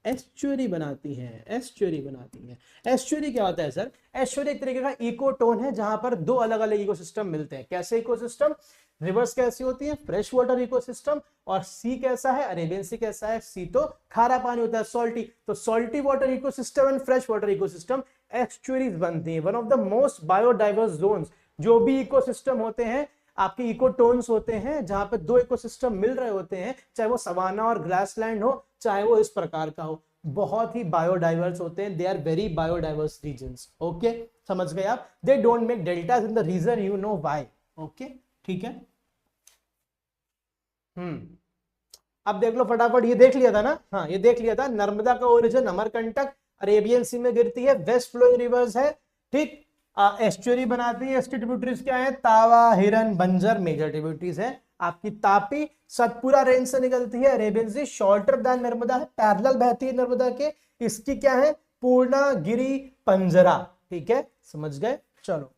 एस्चुअरी बनाती हैं, एस्चुअरी बनाती हैं। एस्चुअरी क्या होता है सर, एस्चुअरी एक तरीके का इकोटोन है जहां पर दो अलग अलग इकोसिस्टम मिलते हैं। कैसे इकोसिस्टम, रिवर्स कैसी होती है, फ्रेश वाटर इकोसिस्टम, और सी कैसा है, अरेबियन सी कैसा है, सी तो खारा पानी होता है, सॉल्टी, तो salty water ecosystem and fresh water ecosystem estuaries बनती है। One of the most biodiverse zones, जो भी इकोसिस्टम होते हैं आपके इकोटोन्स होते हैं, जहां पे दो इकोसिस्टम मिल रहे होते हैं, चाहे वो सवाना और ग्रासलैंड हो, चाहे वो इस प्रकार का हो, बहुत ही बायोडाइवर्स होते हैं। They are very biodiverse regions. Okay, समझ गए आप? They don't make deltas in the region you know why. Okay, ठीक है। अब देख लो फटाफट, ये देख लिया था ना? हाँ, ये देख लिया था। नर्मदा का ओरिजिन अमरकंटक, अरेबियन सी में गिरती है, वेस्ट फ्लोइंग रिवर्स है, ठीक। एस्चुरी बनाती है। इसकी ट्रिब्यूटरीज क्या है? तावा, हिरन, बंजर मेजर ट्रिब्यूटरीज है। आपकी तापी सतपुरा रेंज से निकलती है, अरेबियन सी शॉर्टर दैन नर्मदा है, पैरेलल बहती है नर्मदा के। इसकी क्या है? पूर्णा, गिरी, पंजरा, ठीक है, समझ गए? चलो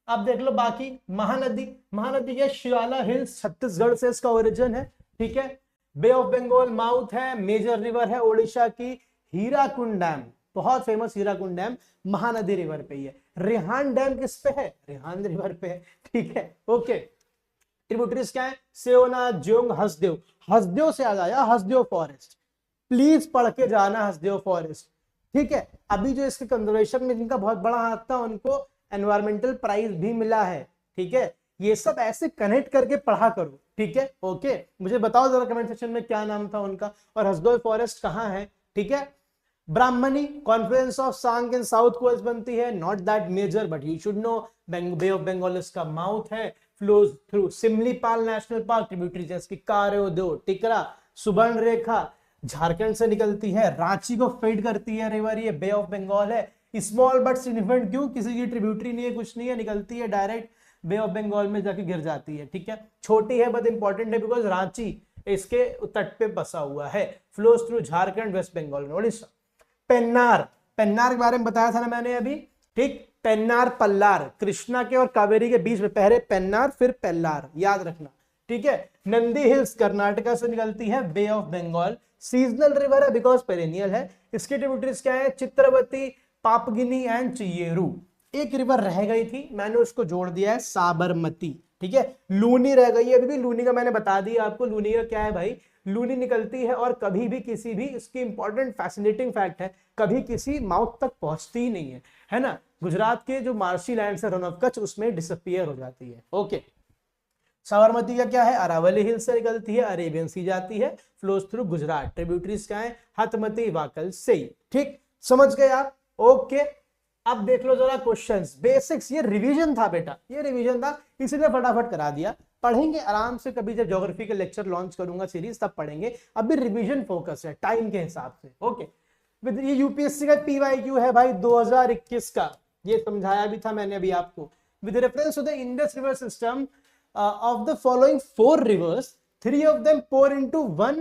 अब देख लो बाकी। महानदी, महानदी के शिवाला हिल्स छत्तीसगढ़ से इसका ओरिजिन है, ठीक है। बे ऑफ बंगाल माउथ है, मेजर रिवर है ओडिशा की। हीराकुंड डैम, बहुत famous Hirakud dam Mahanadi river पे ही है। रेहान डैम किस पे है? रेहान रिवर पे है, ठीक है। ओके, ट्रिब्यूटरीज क्या है? सेओना, जोंग, हसदेव। हसदेव से याद आया, हसदेव फॉरेस्ट, प्लीज पढ़ के जाना हसदेव फॉरेस्ट, ठीक है। अभी जो इसके कंजर्वेशन में जिनका बहुत बड़ा हाथ था, उनको एनवायरमेंटल प्राइज भी मिला है, ठीक है। ये सब ऐसे कनेक्ट करके पढ़ा करो, ठीक है। ओके, मुझे बताओ जरा कमेंट सेक्शन में क्या नाम था उनका, और हसदेव फॉरेस्ट कहाँ है, ठीक है। Brahmani, confluence of Sank and south coast बनती है, not that major but you should know. Bay of Bengal इसका माउथ है, flows through Similipal national park, tributaries इसकी कारेओ, टिकरा, सुबर्ण रेखा झारखंड से निकलती है, रांची को फीड करती है रिवर, ये बे ऑफ बंगाल है। स्मॉल बट सिग्निफिकेंट, क्यों? किसी की ट्रिब्यूटरी नहीं है, कुछ नहीं है, निकलती है डायरेक्ट बे ऑफ बंगाल में जाके गिर जाती है, ठीक है। छोटी है बट इंपॉर्टेंट है बिकॉज रांची इसके तट पे बसा हुआ है। Flows through Jharkhand, west Bengal and Odisha. Pennar, Pennar के बारे में बताया था ना मैंने अभी, ठीक। पेन्नार पल्लार, कृष्णा के और कावेरी के बीच में, पहले पेन्नार फिर पेल्लार, याद रखना, ठीक है। नंदी हिल्स कर्नाटका से निकलती है, बे ऑफ बंगाल। सीजनल रिवर है बिकॉज पेरेनियल है। इसकी ट्रिब्यूटरीज क्या है? चित्रवती, पापगिनी एंड चियेरू। एक रिवर रह गई थी, मैंने उसको जोड़ दिया है, साबरमती, ठीक है। लूनी रह गई है अभी भी, लूनी का मैंने बता दिया आपको। लूनी का क्या है भाई? लूनी निकलती है और कभी भी किसी भी, इसकी इंपॉर्टेंट फैसिनेटिंग फैक्ट है, कभी किसी माउथ तक पहुंचती ही नहीं है ना। गुजरात के जो मार्शी लैंड है, रन ऑफ कच्छ, उसमें डिसअपियर हो जाती है। ओके, साबरमती का क्या है? अरावली हिल से निकलती है, अरेबियन सी जाती है, फ्लोज थ्रू गुजरात। ट्रिब्यूटरीज क्या है? हथमती, वाकल, से, ठीक, समझ गए आप? ओके, अब देख लो जरा क्वेश्चंस, बेसिक्स। ये रिवीजन था बेटा, ये रिवीजन था, इसलिए फटाफट करा दिया। पढ़ेंगे आराम से, कभी जब ज्योग्राफी के लेक्चर लॉन्च करूंगा सीरीज तब पढ़ेंगे, अभी रिवीजन फोकस है टाइम के हिसाब से। ओके, ये यूपीएससी का पीवाईक्यू है भाई 2021 का, ये समझाया भी था मैंने अभी आपको। With reference to the Indus river system of the following 4 rivers, 3 of them pour into one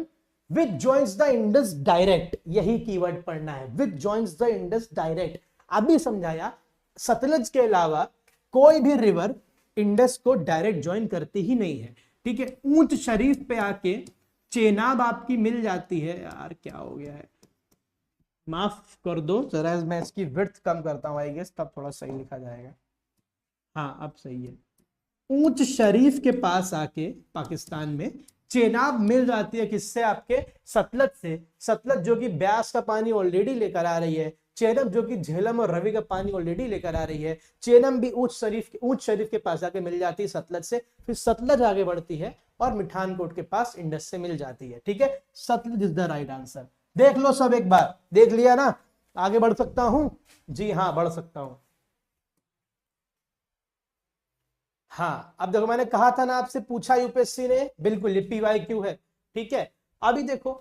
which joins the Indus direct, यही कीवर्ड पढ़ना है, which joins the Indus direct। अभी समझाया, सतलज के अलावा कोई भी रिवर इंडस को डायरेक्ट ज्वाइन करती ही नहीं है, ठीक है। ऊंच शरीफ पे आके चेनाब आपकी मिल जाती है, यार क्या हो गया है, माफ कर दो जरा, मैं इसकी विड्थ कम करता हूं आई गेस, तब थोड़ा सही लिखा जाएगा। हाँ अब सही है। ऊंच शरीफ के पास आके पाकिस्तान में चेनाब मिल जाती है, किससे? आपके सतलज से। सतलज जो कि ब्यास का पानी ऑलरेडी लेकर आ रही है, चेनाब जो कि झेलम और रवि का पानी ऑलरेडी लेकर आ रही है। चेनम भी ऊंच शरीफ के पास आके मिल जाती है सतलज से, फिर सतलज आगे बढ़ती है और मिठानकोट के पास इंडस से मिल जाती है, ठीक है। Sutlej is the right answer. देख लो सब, एक बार देख लिया ना? आगे बढ़ सकता हूं? जी हाँ, बढ़ सकता हूं। हाँ, अब देखो मैंने कहा था ना आपसे, पूछा यूपीएससी ने, बिल्कुल ये पीवाईक्यू है, ठीक है। अभी देखो,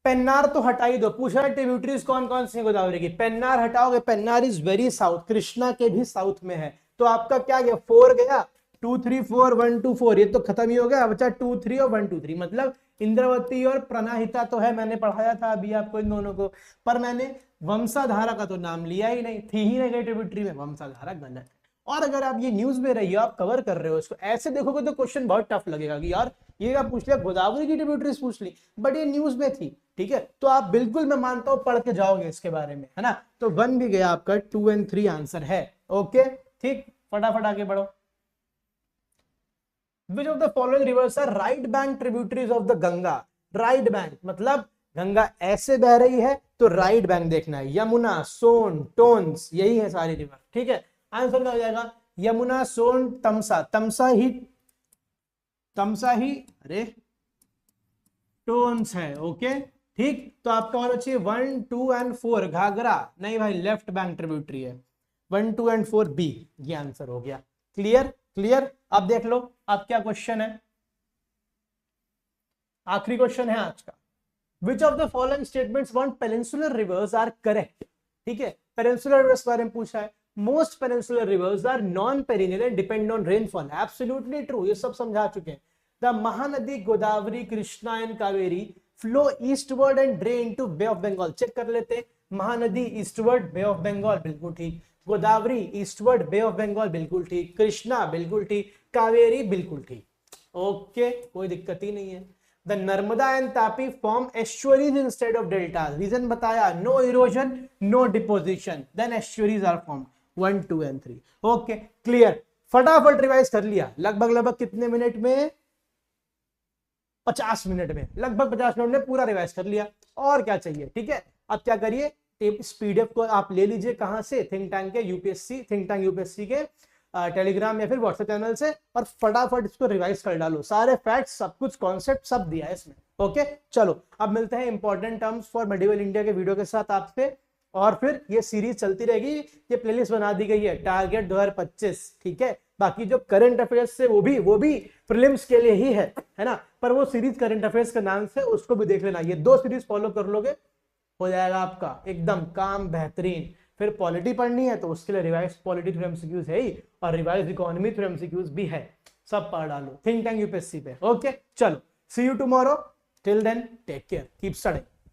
पेन्नार तो हटा ही दो, पूछा है ट्रिब्यूटरीज कौन कौन सी गोदावरी की, पेन्नार हटाओगे, Pennar is very south, Krishna के भी साउथ में है, तो आपका क्या गया? 4 गया, 2 3 4 1 2 4, ये तो खत्म ही हो गया, बचा 2 3 और 1 2 3, मतलब इंद्रावती और प्रणाहिता तो है, मैंने पढ़ाया था अभी आपको इन दोनों को, पर मैंने वंशाधारा का तो नाम लिया ही नहीं, थी ही नहीं ट्रिब्यूटरी में, वंशाधारा गलत है। और अगर आप ये न्यूज में रही हो, आप कवर कर रहे हो इसको, ऐसे देखोगे तो क्वेश्चन बहुत टफ लगेगा कि यार ये क्या पूछ लिया, गोदावरी की ट्रिब्यूटरीज पूछ ली, बट ये न्यूज में थी, ठीक है। तो आप बिल्कुल, मैं मानता हूं पढ़ के जाओगे इसके बारे में, है ना। तो 1 भी गया आपका, 2 और 3 आंसर है। ओके, ठीक, फटाफट आगे बढ़ो। Which of the following rivers are right bank tributaries of the Ganga? Right bank मतलब गंगा ऐसे बह रही है तो राइट बैंक देखना है, यमुना, सोन, टोन्स, यही है सारी रिवर, ठीक है। आंसर क्या हो जाएगा? यमुना, सोन, तमसा, तमसा ही अरे टोन्स है। ओके ठीक, तो आपका होना चाहिए 1, 2 एंड 4 घाघरा, नहीं भाई लेफ्ट बैंक ट्रिब्यूटरी है, 1, 2 एंड 4 बी, ये आंसर हो गया। क्लियर क्लियर, अब देख लो अब क्या क्वेश्चन है, आखिरी क्वेश्चन है आज का। Which of the following statements one peninsular rivers are correct. ठीक है, पेनिनसुलर रिवर्स बारे में पूछा है। Most peninsular rivers are non perennial and depend on rainfall, absolutely true, ये सब समझा चुके हैं। The Mahanadi Godavari, Krishna and Kaveri flow eastward and drain to bay of Bengal, check कर लेते। Mahanadi eastward bay of Bengal, बिल्कुल ठीक। Godavari eastward bay of Bengal, बिल्कुल ठीक। कृष्णा बिल्कुल ठीक। कावेरी बिल्कुल ठीक। ओके, कोई दिक्कत ही नहीं है। The Narmada and Tapi form estuaries instead of deltas, reason बताया, no erosion no deposition, then estuaries are formed. 1, 2 and 3। Okay clear, फटाफट रिवाइज कर लिया, लगभग कितने मिनट में, 50 मिनट में, लगभग 50 मिनट में पूरा रिवाइज कर लिया, और क्या चाहिए। ठीक है, अब क्या करिए, इस पीडीएफ को आप ले लीजिए, कहां से, थिंक टैंक के यूपीएससी, थिंक टैंक यूपीएससी के टेलीग्राम या फिर व्हाट्सएप चैनल से, और फटाफट इसको रिवाइज कर डालो, सारे फैक्ट्स, सब कुछ, कॉन्सेप्ट सब दिया है इसमें। ओके चलो, अब मिलते हैं important terms for medieval India के वीडियो के साथ आपसे, और फिर ये सीरीज चलती रहेगी। ये प्लेलिस्ट बना दी गई है टारगेट 2025, ठीक है। बाकी जो करंट अफेयर्स से वो भी प्रीलिम्स के लिए ही है ना, पर वो सीरीज करंट अफेयर्स के नाम से, उसको भी देख लेना। ये 2 सीरीज फॉलो कर लोगे, हो जाएगा आपका एकदम काम बेहतरीन। फिर पॉलिटी पढ़नी है तो उसके लिए रिवाइज पॉलिटी थ्रू एमसीक्यूज है ही, और रिवाइज इकोनॉमी थ्रू एमसीक्यूज भी है, सब पढ़ डालो थिंक टैंक यूपीएससी पे। ओके चलो, see you tomorrow, till then take care, keep studying.